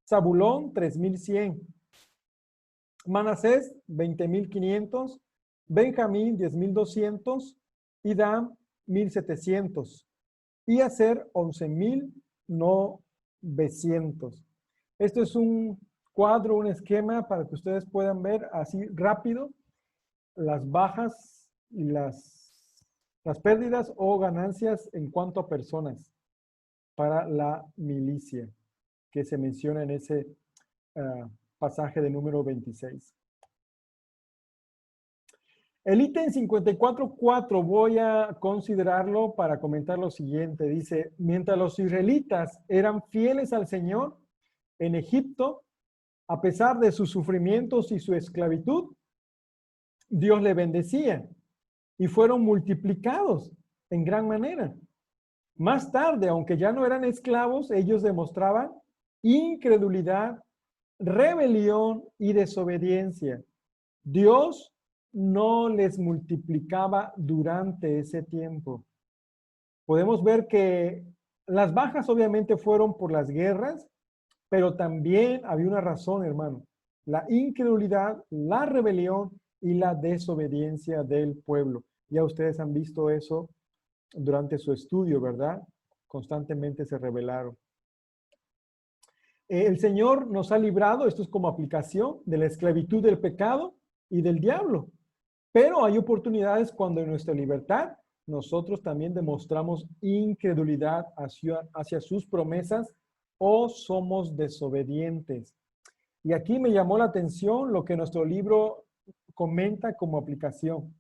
Zabulón, 3,100. Manasés, 20,500. Benjamín, 10,200. Y Dan, 1,700. Y Aser, 11,900. Esto es un cuadro, un esquema para que ustedes puedan ver así rápido las bajas y las pérdidas o ganancias en cuanto a personas para la milicia que se menciona en ese pasaje de número 26. El ítem 54.4 voy a considerarlo para comentar lo siguiente. Dice, mientras los israelitas eran fieles al Señor en Egipto, a pesar de sus sufrimientos y su esclavitud, Dios le bendecía y fueron multiplicados en gran manera. Más tarde, aunque ya no eran esclavos, ellos demostraban incredulidad, rebelión y desobediencia. Dios no les multiplicaba durante ese tiempo. Podemos ver que las bajas obviamente fueron por las guerras, pero también había una razón, hermano. La incredulidad, la rebelión y la desobediencia del pueblo. Ya ustedes han visto eso durante su estudio, ¿verdad? Constantemente se rebelaron. El Señor nos ha librado, esto es como aplicación, de la esclavitud del pecado y del diablo. Pero hay oportunidades cuando en nuestra libertad nosotros también demostramos incredulidad hacia sus promesas o somos desobedientes. Y aquí me llamó la atención lo que nuestro libro comenta como aplicación.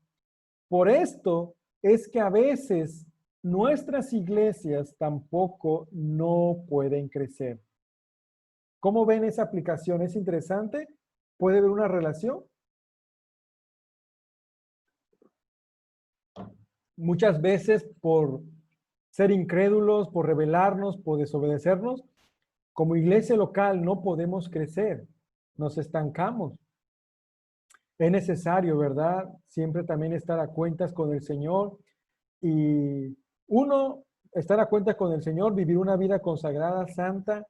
Por esto es que a veces nuestras iglesias tampoco no pueden crecer. ¿Cómo ven esa aplicación? ¿Es interesante? ¿Puede haber una relación? Muchas veces por ser incrédulos, por rebelarnos, por desobedecernos, como iglesia local no podemos crecer, nos estancamos. Es necesario, ¿verdad? Siempre también estar a cuentas con el Señor y estar a cuentas con el Señor, vivir una vida consagrada, santa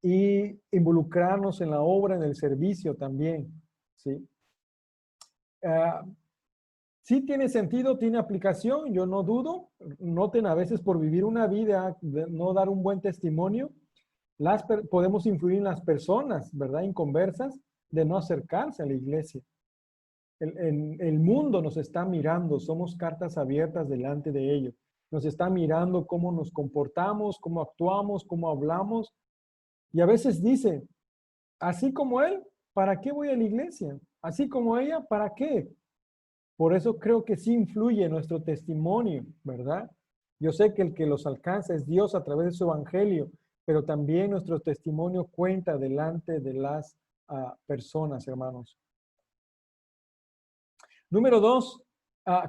y involucrarnos en la obra, en el servicio también, ¿sí? Sí tiene sentido, tiene aplicación, yo no dudo. Noten a veces por vivir una vida, no dar un buen testimonio, podemos influir en las personas, ¿verdad? Inconversas, de no acercarse a la iglesia. El mundo nos está mirando, somos cartas abiertas delante de ellos. Nos está mirando cómo nos comportamos, cómo actuamos, cómo hablamos. Y a veces dice, así como él, ¿para qué voy a la iglesia? Así como ella, ¿para qué? Por eso creo que sí influye nuestro testimonio, ¿verdad? Yo sé que el que los alcanza es Dios a través de su evangelio, pero también nuestro testimonio cuenta delante de las personas, hermanos. Número 2,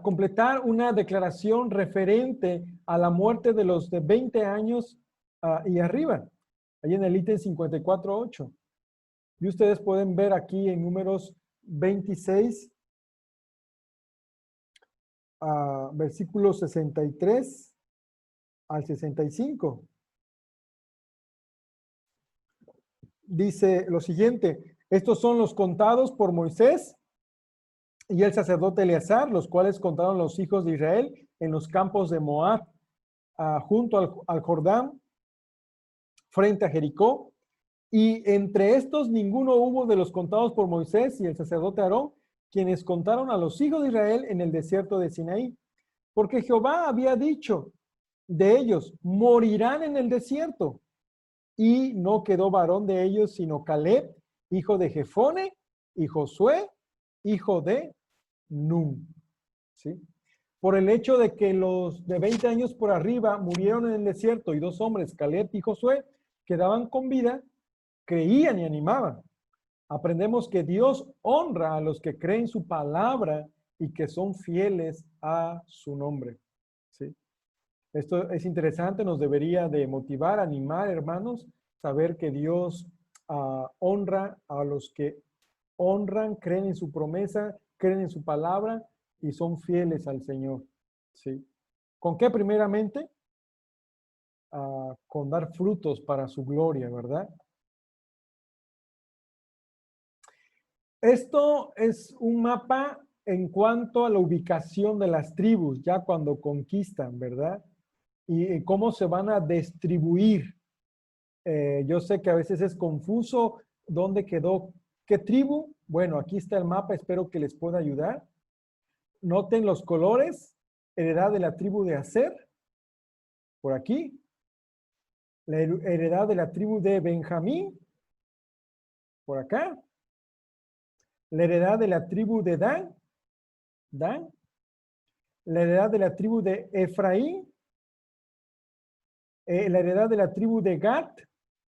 completar una declaración referente a la muerte de los de 20 años y arriba, ahí en el ítem 54.8. Y ustedes pueden ver aquí en números 26, versículos 63 al 65. Dice lo siguiente: estos son los contados por Moisés y el sacerdote Eleazar, los cuales contaron los hijos de Israel en los campos de Moab, junto al Jordán, frente a Jericó. Y entre estos ninguno hubo de los contados por Moisés y el sacerdote Aarón, quienes contaron a los hijos de Israel en el desierto de Sinaí. Porque Jehová había dicho de ellos: morirán en el desierto. Y no quedó varón de ellos sino Caleb, hijo de Jefone, y Josué, hijo de Nun. ¿Sí? Por el hecho de que los de 20 años por arriba murieron en el desierto y 2 hombres, Caleb y Josué, quedaban con vida, creían y animaban. Aprendemos que Dios honra a los que creen su palabra y que son fieles a su nombre. ¿Sí? Esto es interesante, nos debería de motivar, animar, hermanos, saber que Dios honra a los que honran, creen en su promesa, creen en su palabra y son fieles al Señor. ¿Sí? ¿Con qué primeramente? Con dar frutos para su gloria, ¿verdad? Esto es un mapa en cuanto a la ubicación de las tribus, ya cuando conquistan, ¿verdad? Y cómo se van a distribuir. Yo sé que a veces es confuso dónde quedó qué tribu. Bueno, aquí está el mapa, espero que les pueda ayudar. Noten los colores: heredad de la tribu de Aser, por aquí. La heredad de la tribu de Benjamín, por acá. La heredad de la tribu de Dan. La heredad de la tribu de Efraín. La heredad de la tribu de Gad,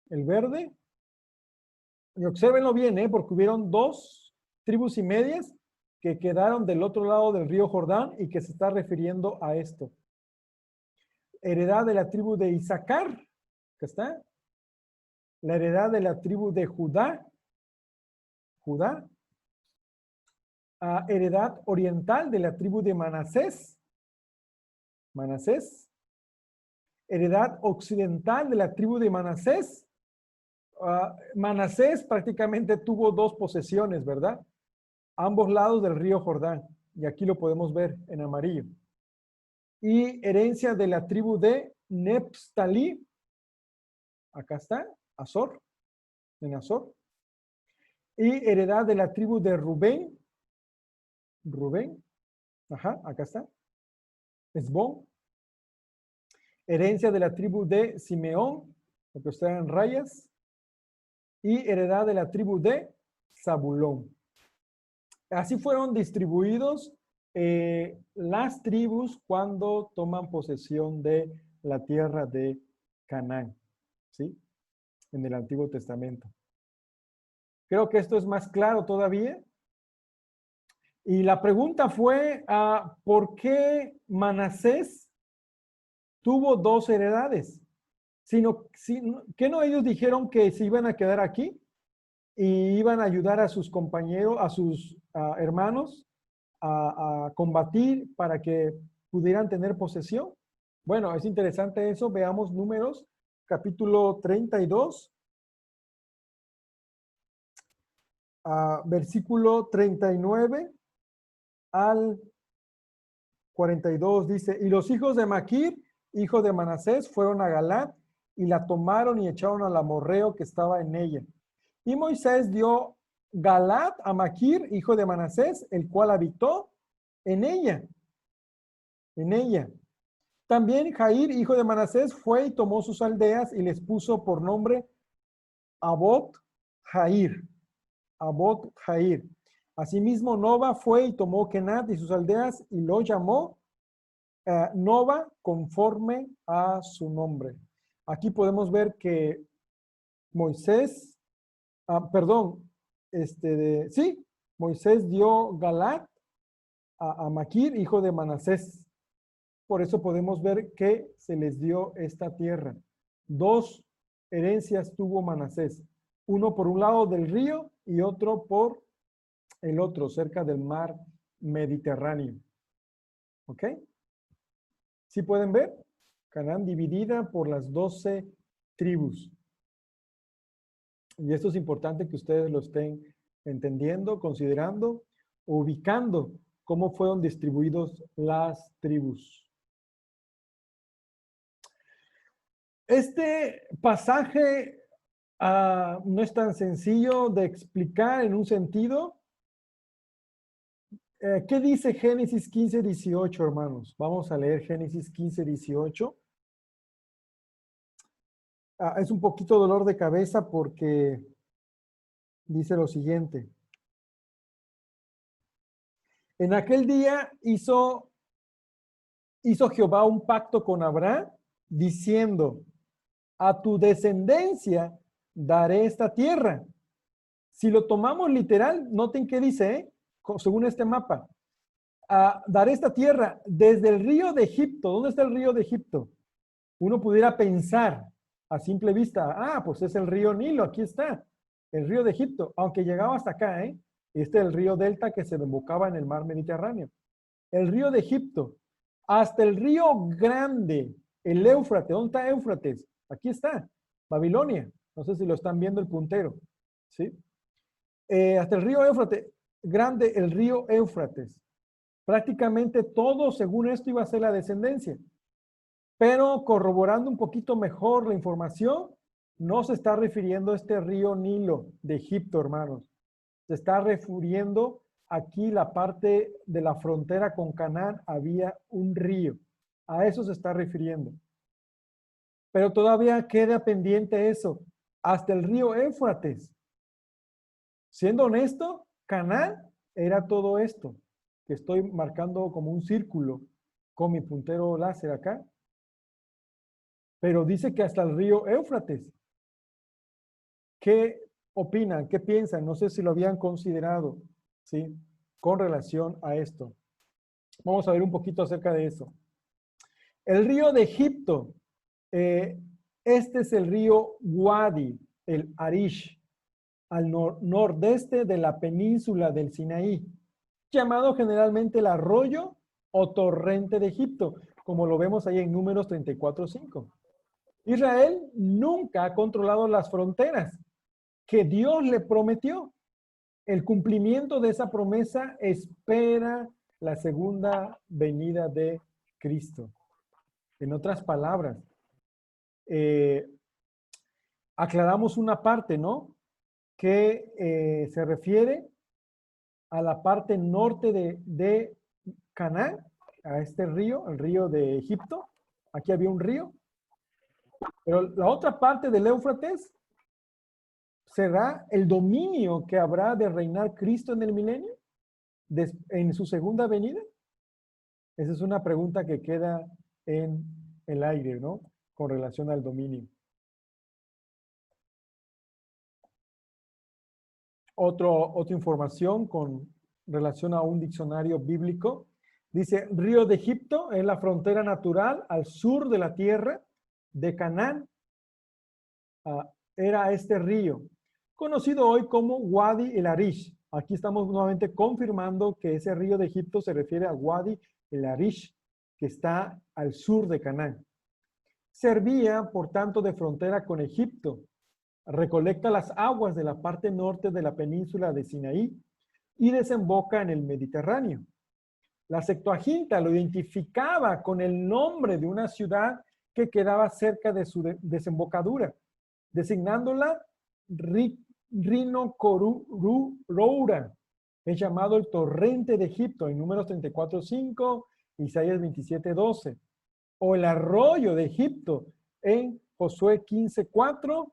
el verde. Y obsérvenlo bien, porque hubieron 2 tribus y medias que quedaron del otro lado del río Jordán y que se está refiriendo a esto. Heredad de la tribu de Isaacar, que está. La heredad de la tribu de Judá. Heredad oriental de la tribu de Manasés. Heredad occidental de la tribu de Manasés. Manasés prácticamente tuvo 2 posesiones, ¿verdad? Ambos lados del río Jordán. Y aquí lo podemos ver en amarillo. Y herencia de la tribu de Neftalí. Acá está, Azor. En Azor. Y heredad de la tribu de Rubén. Ajá, acá está. Esbón. Herencia de la tribu de Simeón, lo que está en rayas. Y heredad de la tribu de Zabulón. Así fueron distribuidos las tribus cuando toman posesión de la tierra de Canaán, ¿sí? En el Antiguo Testamento. Creo que esto es más claro todavía. Y la pregunta fue, ¿por qué Manasés tuvo 2 heredades? ¿Qué no ellos dijeron que se iban a quedar aquí y iban a ayudar a sus compañeros, a sus hermanos a combatir para que pudieran tener posesión? Bueno, es interesante eso. Veamos Números, capítulo 32, versículo 39 al 42. Dice: y los hijos de Maquir, hijo de Manasés, fueron a Galaad y la tomaron y echaron al amorreo que estaba en ella. Y Moisés dio Galaad a Maquir, hijo de Manasés, el cual habitó en ella. También Jair, hijo de Manasés, fue y tomó sus aldeas y les puso por nombre Abot Jair. Asimismo, Nova fue y tomó Kenat y sus aldeas y lo llamó Nova conforme a su nombre. Aquí podemos ver que Moisés, Moisés dio Galaad a Maquir, hijo de Manasés. Por eso podemos ver que se les dio esta tierra. 2 herencias tuvo Manasés. Uno por un lado del río y otro por el otro, cerca del mar Mediterráneo. ¿Ok? ¿Sí pueden ver? Canaán dividida por las 12 tribus. Y esto es importante que ustedes lo estén entendiendo, considerando, ubicando cómo fueron distribuidos las tribus. Este pasaje no es tan sencillo de explicar en un sentido. ¿Qué dice Génesis 15:18, hermanos? Vamos a leer Génesis 15:18. Es un poquito dolor de cabeza porque dice lo siguiente. En aquel día hizo Jehová un pacto con Abraham, diciendo, a tu descendencia daré esta tierra. Si lo tomamos literal, noten qué dice, según este mapa. Daré esta tierra desde el río de Egipto. ¿Dónde está el río de Egipto? Uno pudiera pensar a simple vista, pues es el río Nilo, aquí está, el río de Egipto, aunque llegaba hasta acá, Este es el río Delta que se desembocaba en el mar Mediterráneo. El río de Egipto, hasta el río Grande, el Éufrates. ¿Dónde está Éufrates? Aquí está, Babilonia. No sé si lo están viendo el puntero, ¿sí? Hasta el río Éufrates, Grande, el río Éufrates. Prácticamente todo, según esto, iba a ser la descendencia. Pero corroborando un poquito mejor la información, no se está refiriendo a este río Nilo de Egipto, hermanos. Se está refiriendo aquí la parte de la frontera con Canaán, había un río. A eso se está refiriendo. Pero todavía queda pendiente eso, hasta el río Éufrates. Siendo honesto, Canaán era todo esto, que estoy marcando como un círculo con mi puntero láser acá. Pero dice que hasta el río Éufrates. ¿Qué opinan? ¿Qué piensan? No sé si lo habían considerado, ¿sí? Con relación a esto. Vamos a ver un poquito acerca de eso. El río de Egipto. Este es el río Wadi, el Arish, al nordeste de la península del Sinaí, llamado generalmente el arroyo o torrente de Egipto, como lo vemos ahí en Números 34:5. Israel nunca ha controlado las fronteras que Dios le prometió. El cumplimiento de esa promesa espera la segunda venida de Cristo. En otras palabras, aclaramos una parte, ¿no? Que se refiere a la parte norte de Canaán, a este río, el río de Egipto. Aquí había un río. Pero la otra parte del Éufrates será el dominio que habrá de reinar Cristo en el milenio, en su segunda venida. Esa es una pregunta que queda en el aire, ¿no? Con relación al dominio. Otra información con relación a un diccionario bíblico. Dice, río de Egipto es la frontera natural al sur de la tierra de Canaán. Era este río, conocido hoy como Wadi el Arish. Aquí estamos nuevamente confirmando que ese río de Egipto se refiere a Wadi el Arish, que está al sur de Canaán. Servía, por tanto, de frontera con Egipto. Recolecta las aguas de la parte norte de la península de Sinaí y desemboca en el Mediterráneo. La Septuaginta lo identificaba con el nombre de una ciudad que quedaba cerca de su desembocadura, designándola Rinocorura. Es llamado el torrente de Egipto en Números 34:5, Isaías 27:12. O el arroyo de Egipto en Josué 15:4,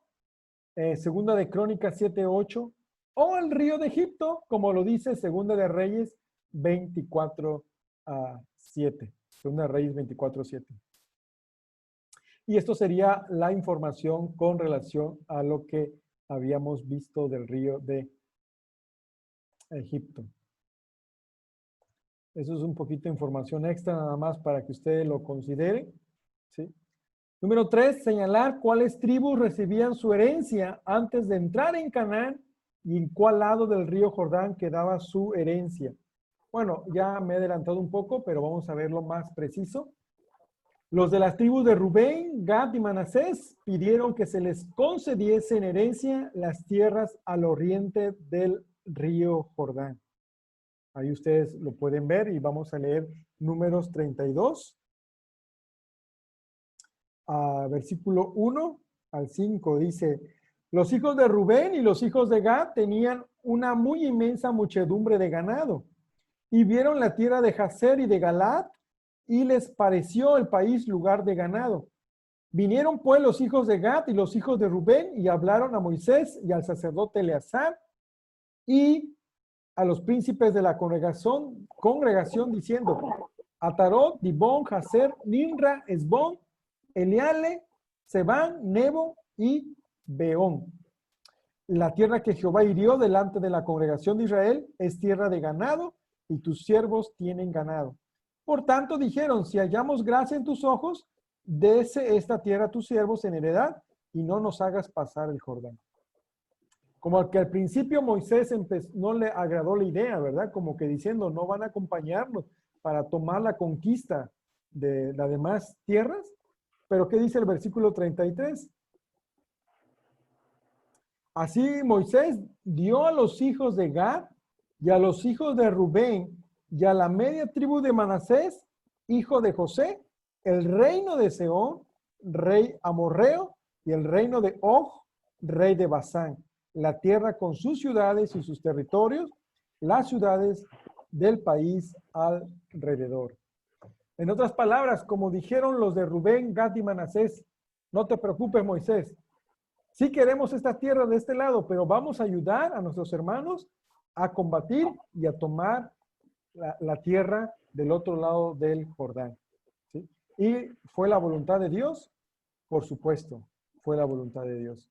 Segunda de Crónicas 7:8. O el río de Egipto, como lo dice Segunda de Reyes 24:7. Segunda de Reyes 24:7. Y esto sería la información con relación a lo que habíamos visto del río de Egipto. Eso es un poquito de información extra nada más para que ustedes lo consideren, ¿sí? Número 3, señalar cuáles tribus recibían su herencia antes de entrar en Canaán y en cuál lado del río Jordán quedaba su herencia. Bueno, ya me he adelantado un poco, pero vamos a verlo más preciso. Los de las tribus de Rubén, Gad y Manasés pidieron que se les concediese en herencia las tierras al oriente del río Jordán. Ahí ustedes lo pueden ver y vamos a leer Números 32, versículo 1 al 5. Dice, los hijos de Rubén y los hijos de Gad tenían una muy inmensa muchedumbre de ganado y vieron la tierra de Jazer y de Galaad y les pareció el país lugar de ganado. Vinieron pues los hijos de Gad y los hijos de Rubén y hablaron a Moisés y al sacerdote Eleazar y a los príncipes de la congregación diciendo, Atarot, Dibón, Jazer, Nimra, Esbón, Eleale, Sebán, Nebo y Beón. La tierra que Jehová hirió delante de la congregación de Israel es tierra de ganado y tus siervos tienen ganado. Por tanto dijeron, si hallamos gracia en tus ojos, dese esta tierra a tus siervos en heredad y no nos hagas pasar el Jordán. Como que al principio Moisés no le agradó la idea, ¿verdad? Como que diciendo, no van a acompañarnos para tomar la conquista de las demás tierras. Pero ¿qué dice el versículo 33? Así Moisés dio a los hijos de Gad y a los hijos de Rubén y a la media tribu de Manasés, hijo de José, el reino de Sehón, rey amorreo, y el reino de Og, rey de Basán, la tierra con sus ciudades y sus territorios, las ciudades del país alrededor. En otras palabras, como dijeron los de Rubén, Gad y Manasés, no te preocupes, Moisés. Sí queremos esta tierra de este lado, pero vamos a ayudar a nuestros hermanos a combatir y a tomar la tierra del otro lado del Jordán. ¿Sí? Y fue la voluntad de Dios, por supuesto, fue la voluntad de Dios.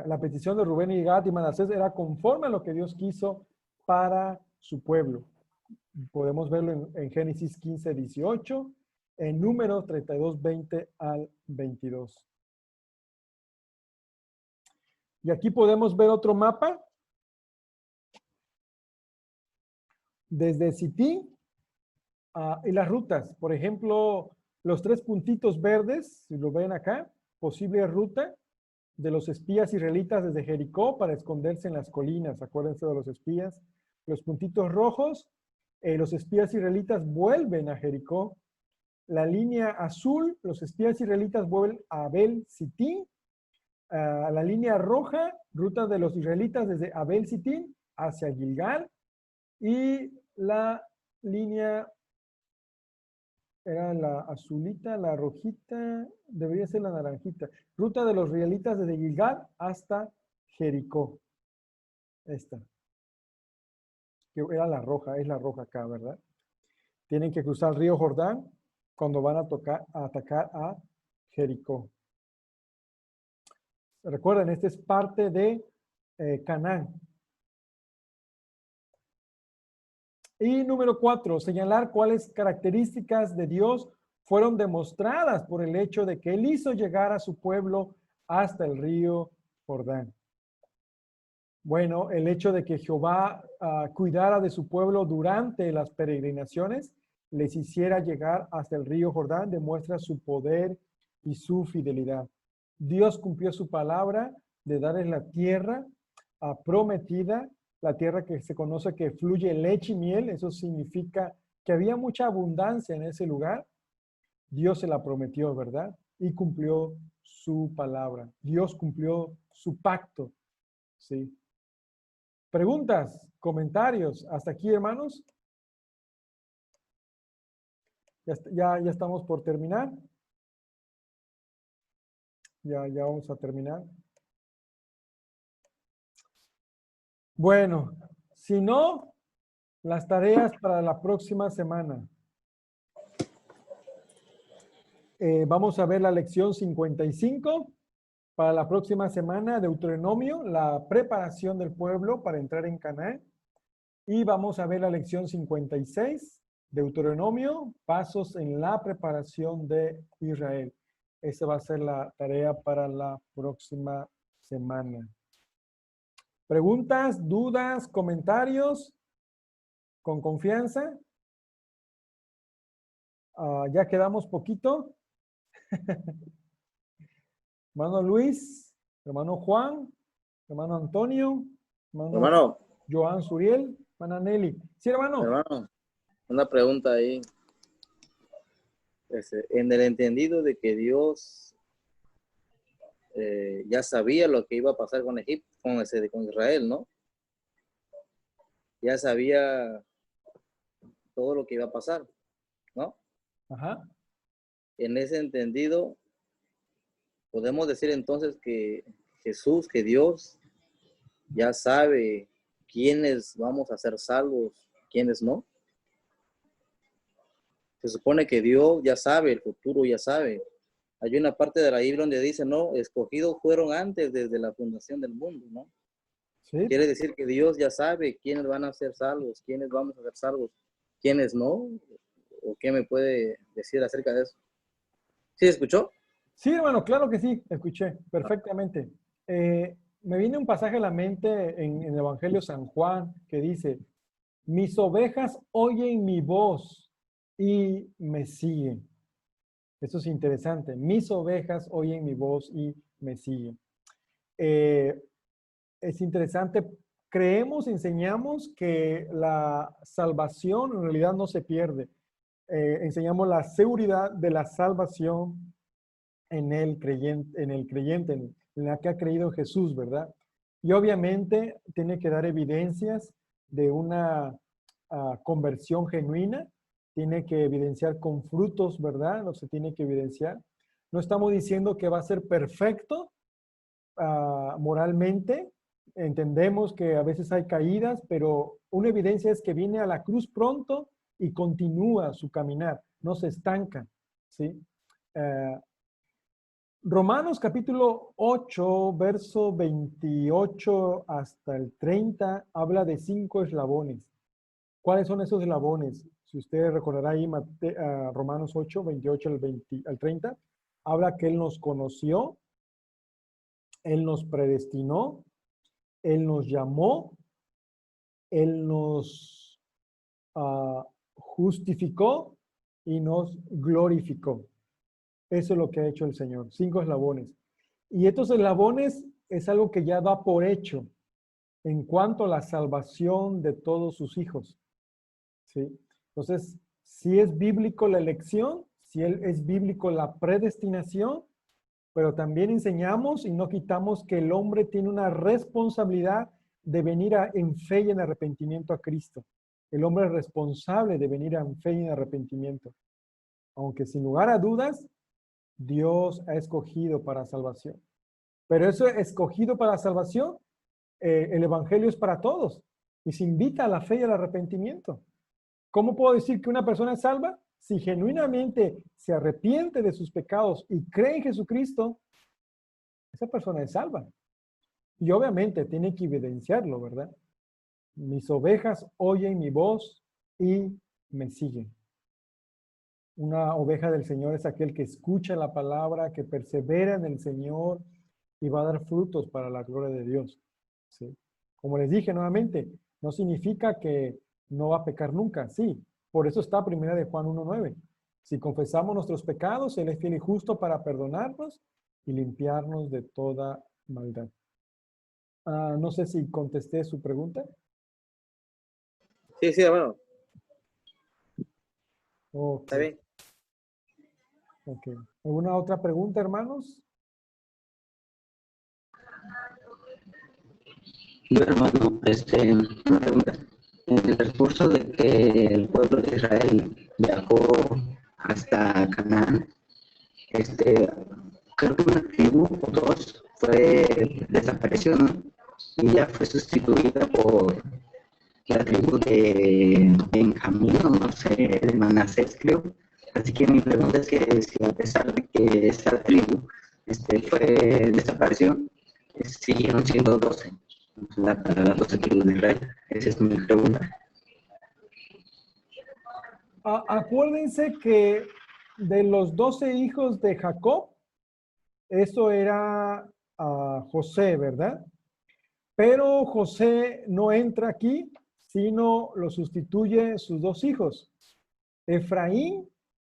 La petición de Rubén y Gad y Manasés era conforme a lo que Dios quiso para su pueblo. Podemos verlo en Génesis 15, 18, en Números 32, 20 al 22. Y aquí podemos ver otro mapa. Desde Sitín y las rutas. Por ejemplo, los 3 puntitos verdes, si lo ven acá, posible ruta de los espías israelitas desde Jericó para esconderse en las colinas. Acuérdense de los espías. Los puntitos rojos, los espías israelitas vuelven a Jericó. La línea azul, los espías israelitas vuelven a Abel Sitín. La línea roja, ruta de los israelitas desde Abel Sitín hacia Gilgal. Y la línea era la azulita, la rojita, debería ser la naranjita. Ruta de los israelitas desde Gilgal hasta Jericó. Esta. Que era la roja, es la roja acá, ¿verdad? Tienen que cruzar el río Jordán cuando van a atacar a Jericó. Recuerden, esta es parte de Canaán. Y número 4, señalar cuáles características de Dios fueron demostradas por el hecho de que Él hizo llegar a su pueblo hasta el río Jordán. Bueno, el hecho de que Jehová cuidara de su pueblo durante las peregrinaciones, les hiciera llegar hasta el río Jordán, demuestra su poder y su fidelidad. Dios cumplió su palabra de darles la tierra prometida, la tierra que se conoce que fluye leche y miel. Eso significa que había mucha abundancia en ese lugar. Dios se la prometió, ¿verdad? Y cumplió su palabra. Dios cumplió su pacto. ¿Sí? ¿Preguntas? ¿Comentarios? ¿Hasta aquí, hermanos? Ya estamos por terminar. Ya vamos a terminar. Bueno, si no, las tareas para la próxima semana. Vamos a ver la lección 55 para la próxima semana, Deuteronomio, la preparación del pueblo para entrar en Canaán. Y vamos a ver la lección 56, Deuteronomio, pasos en la preparación de Israel. Esa va a ser la tarea para la próxima semana. ¿Preguntas, dudas, comentarios? Con confianza. Ya quedamos poquito. Hermano Luis, hermano Juan, hermano Antonio, Hermano, Joan Suriel, hermana Nelly. Sí, hermano. hermano, una pregunta ahí. En el entendido de que Dios ya sabía lo que iba a pasar con Egipto, con Israel, ¿no? Ya sabía todo lo que iba a pasar, ¿no? Ajá. En ese entendido, podemos decir entonces que Jesús, que Dios ya sabe quiénes vamos a ser salvos, quiénes no. Se supone que Dios ya sabe, el futuro ya sabe. Hay una parte de la Biblia donde dice, no, escogidos fueron antes desde la fundación del mundo, ¿no? Sí. Quiere decir que Dios ya sabe quiénes van a ser salvos, quiénes vamos a ser salvos, quiénes no. ¿O qué me puede decir acerca de eso? ¿Sí escuchó? Sí, hermano, claro que sí, escuché perfectamente. Me viene un pasaje a la mente en el Evangelio de San Juan que dice, mis ovejas oyen mi voz y me siguen. Eso es interesante. Mis ovejas oyen mi voz y me siguen. Es interesante. Creemos, enseñamos que la salvación en realidad no se pierde. Enseñamos la seguridad de la salvación en el creyente, en la que ha creído Jesús, ¿verdad? Y obviamente tiene que dar evidencias de una conversión genuina, tiene que evidenciar con frutos, ¿verdad? No se tiene que evidenciar. No estamos diciendo que va a ser perfecto moralmente. Entendemos que a veces hay caídas, pero una evidencia es que viene a la cruz pronto y continúa su caminar, no se estanca, ¿sí? Romanos capítulo 8, verso 28 hasta el 30, habla de 5 eslabones. ¿Cuáles son esos eslabones? Si usted recordará ahí Romanos 8, 28 al 30, habla que Él nos conoció, Él nos predestinó, Él nos llamó, Él nos justificó y nos glorificó. Eso es lo que ha hecho el Señor. 5 eslabones. Y estos eslabones es algo que ya da por hecho en cuanto a la salvación de todos sus hijos. ¿Sí? Entonces, si es bíblico la elección, si es bíblico la predestinación, pero también enseñamos y no quitamos que el hombre tiene una responsabilidad de venir en fe y en arrepentimiento a Cristo. El hombre es responsable de venir en fe y en arrepentimiento. Aunque sin lugar a dudas, Dios ha escogido para salvación. Pero eso escogido para salvación, el evangelio es para todos y se invita a la fe y al arrepentimiento. ¿Cómo puedo decir que una persona es salva? Si genuinamente se arrepiente de sus pecados y cree en Jesucristo, esa persona es salva. Y obviamente tiene que evidenciarlo, ¿verdad? Mis ovejas oyen mi voz y me siguen. Una oveja del Señor es aquel que escucha la palabra, que persevera en el Señor y va a dar frutos para la gloria de Dios. ¿Sí? Como les dije nuevamente, no significa que no va a pecar nunca. Sí, por eso está 1 de Juan 1:9. Si confesamos nuestros pecados, Él es fiel y justo para perdonarnos y limpiarnos de toda maldad. No sé si contesté su pregunta. Sí, hermano. Okay. Está bien. Ok. ¿Alguna otra pregunta, hermanos? Yo, hermano, una pregunta. En el transcurso de que el pueblo de Israel viajó hasta Canaán, creo que una tribu o dos desapareció, ¿no? Y ya fue sustituida por la tribu de Benjamín, o no sé, de Manasés, creo. Así que mi pregunta es que si a pesar de que esta tribu desapareció, siguieron siendo 12, para las 12 tribus de Israel. Esa es mi pregunta. Acuérdense que de los 12 hijos de Jacob, eso era José, ¿verdad? Pero José no entra aquí, sino lo sustituye sus dos hijos, Efraín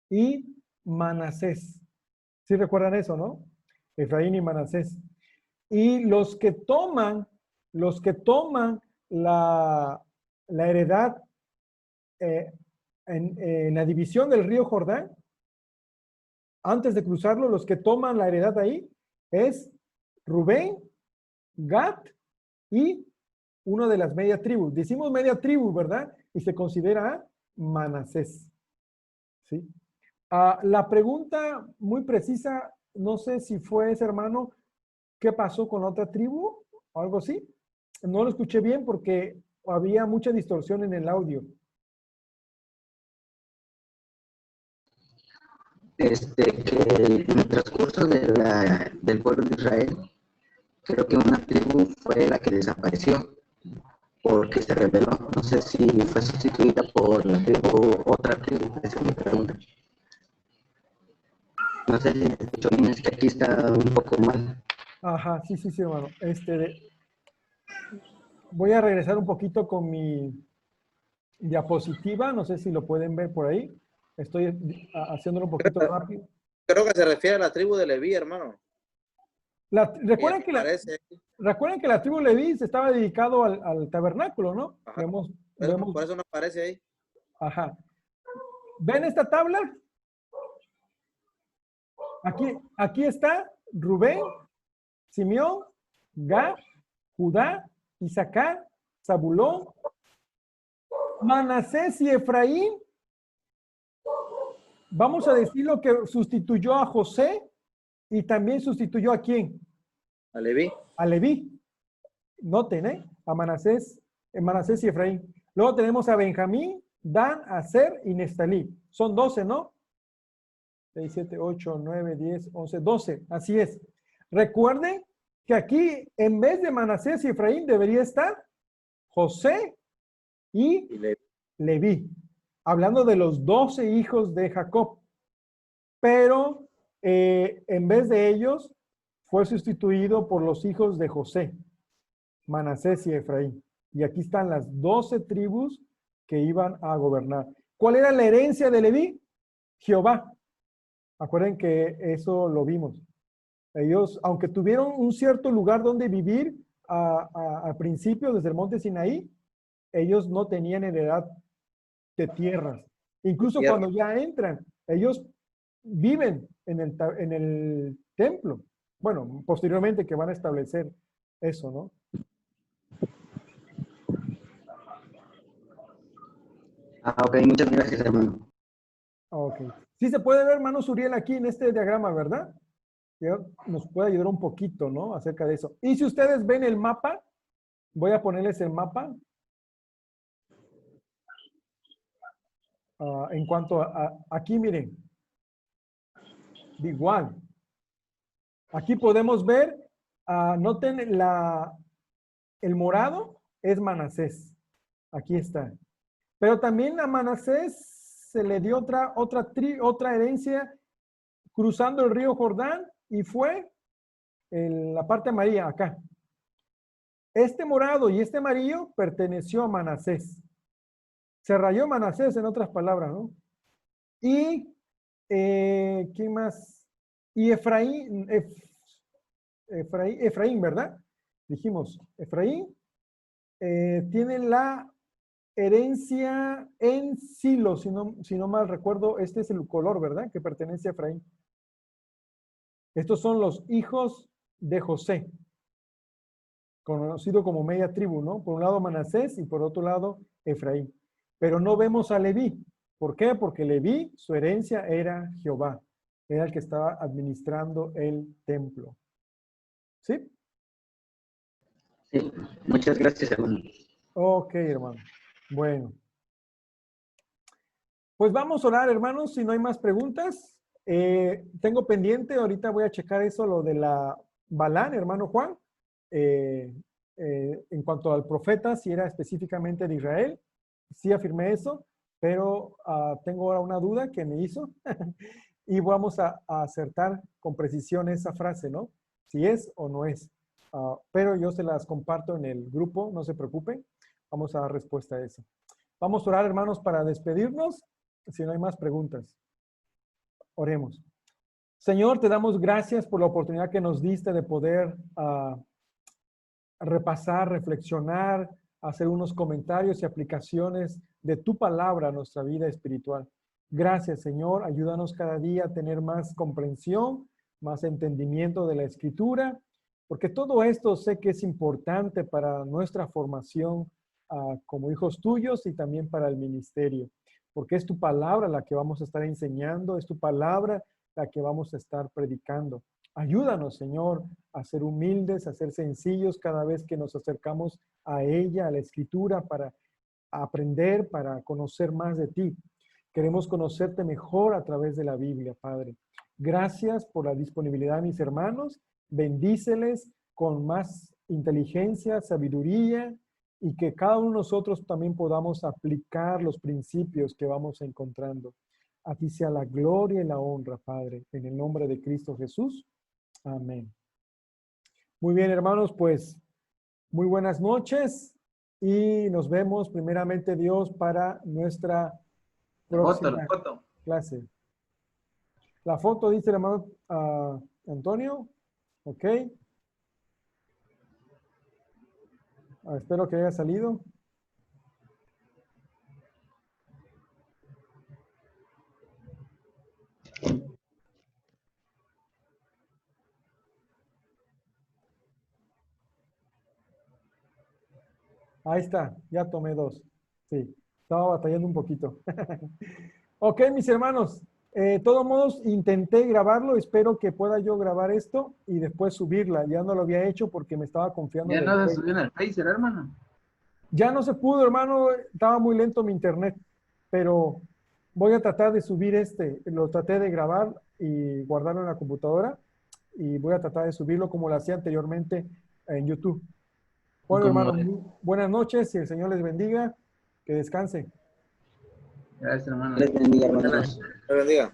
y Manasés. ¿Sí recuerdan eso, no? Efraín y Manasés. Y los que toman la heredad en la división del río Jordán, antes de cruzarlo, los que toman la heredad ahí es Rubén, Gad y una de las media tribus. Decimos media tribu, ¿verdad? Y se considera Manasés. ¿Sí? La pregunta muy precisa, no sé si fue ese hermano, ¿qué pasó con otra tribu? O algo así. No lo escuché bien porque había mucha distorsión en el audio. Que en el transcurso del pueblo de Israel, creo que una tribu fue la que desapareció porque se rebeló. No sé si fue sustituida por la tribu, otra tribu. Esa es mi pregunta. No sé si me escucho bien, es que aquí está un poco mal. Ajá, sí, hermano. Voy a regresar un poquito con mi diapositiva. No sé si lo pueden ver por ahí. Estoy haciéndolo un poquito rápido. Creo que se refiere a la tribu de Leví, hermano. Recuerden que la tribu Leví estaba dedicado al tabernáculo, ¿no? Ajá. Por eso no aparece ahí. Ajá. ¿Ven esta tabla? Aquí está Rubén, Simeón, Gad, Judá, Isaacar, Zabulón, Manasés y Efraín. Vamos a decir lo que sustituyó a José y también sustituyó a quién. A Leví. A Leví. Noten, a Manasés y Efraín. Luego tenemos a Benjamín, Dan, Aser y Nestalí. Son 12, ¿no? 6, 7, 8, 9, 10, 11, 12. Así es. Recuerden que aquí, en vez de Manasés y Efraín, debería estar José y Leví. Hablando de los 12 hijos de Jacob. Pero en vez de ellos, fue sustituido por los hijos de José, Manasés y Efraín. Y aquí están las 12 tribus que iban a gobernar. ¿Cuál era la herencia de Leví? Jehová. Acuerden que eso lo vimos. Ellos, aunque tuvieron un cierto lugar donde vivir al principio, desde el monte Sinaí, ellos no tenían heredad de tierras. Incluso cuando ya entran, ellos viven en el templo. Bueno, posteriormente que van a establecer eso, ¿no? Ok, muchas gracias, hermano. Ok. Sí se puede ver, hermano Suriel, aquí en este diagrama, ¿verdad? Que nos puede ayudar un poquito, ¿no? Acerca de eso. Y si ustedes ven el mapa, voy a ponerles el mapa. En cuanto aquí, miren. Igual. Aquí podemos ver, noten el morado es Manasés. Aquí está. Pero también a Manasés se le dio otra herencia cruzando el río Jordán y fue en la parte amarilla acá. Este morado y este amarillo perteneció a Manasés. Se rayó Manasés, en otras palabras, ¿no? Y, ¿quién más? Y Efraín, ¿verdad? Dijimos, Efraín tiene la herencia en Silo, si no mal recuerdo, este es el color, ¿verdad? Que pertenece a Efraín. Estos son los hijos de José, conocido como media tribu, ¿no? Por un lado Manasés y por otro lado Efraín. Pero no vemos a Leví. ¿Por qué? Porque Leví, su herencia era Jehová. Era el que estaba administrando el templo. ¿Sí? Sí, muchas gracias, hermano. Ok, hermano. Bueno. Pues vamos a orar, hermanos, si no hay más preguntas. Tengo pendiente, ahorita voy a checar eso, lo de la Balán, hermano Juan. En cuanto al profeta, si era específicamente de Israel, sí afirmé eso, pero tengo ahora una duda que me hizo y vamos a acertar con precisión esa frase, ¿no? Si es o no es. Pero yo se las comparto en el grupo, no se preocupen. Vamos a dar respuesta a eso. Vamos a orar, hermanos, para despedirnos, si no hay más preguntas. Oremos. Señor, te damos gracias por la oportunidad que nos diste de poder repasar, reflexionar, hacer unos comentarios y aplicaciones de tu palabra a nuestra vida espiritual. Gracias, Señor. Ayúdanos cada día a tener más comprensión, más entendimiento de la Escritura, porque todo esto sé que es importante para nuestra formación como hijos tuyos y también para el ministerio, porque es tu palabra la que vamos a estar enseñando, es tu palabra la que vamos a estar predicando. Ayúdanos, Señor, a ser humildes, a ser sencillos cada vez que nos acercamos a ella, a la Escritura, para aprender, para conocer más de ti. Queremos conocerte mejor a través de la Biblia, Padre. Gracias por la disponibilidad de mis hermanos. Bendíceles con más inteligencia, sabiduría, y que cada uno de nosotros también podamos aplicar los principios que vamos encontrando. A ti sea la gloria y la honra, Padre, en el nombre de Cristo Jesús. Amén. Muy bien, hermanos, pues muy buenas noches y nos vemos primeramente Dios para nuestra próxima clase. La foto dice el hermano Antonio. Ok. Espero que haya salido. Ahí está, ya tomé 2. Sí, estaba batallando un poquito. Ok, mis hermanos, de todos modos intenté grabarlo, espero que pueda yo grabar esto y después subirla. Ya no lo había hecho porque me estaba confiando. Ya en no el se subió en el Face, hermano. Ya no se pudo, hermano, estaba muy lento mi internet, pero voy a tratar de subir lo traté de grabar y guardarlo en la computadora y voy a tratar de subirlo como lo hacía anteriormente en YouTube. Bueno, hermano, buenas noches y el Señor les bendiga, que descansen. Gracias, hermano. Les bendiga, hermanos. Dios bendiga.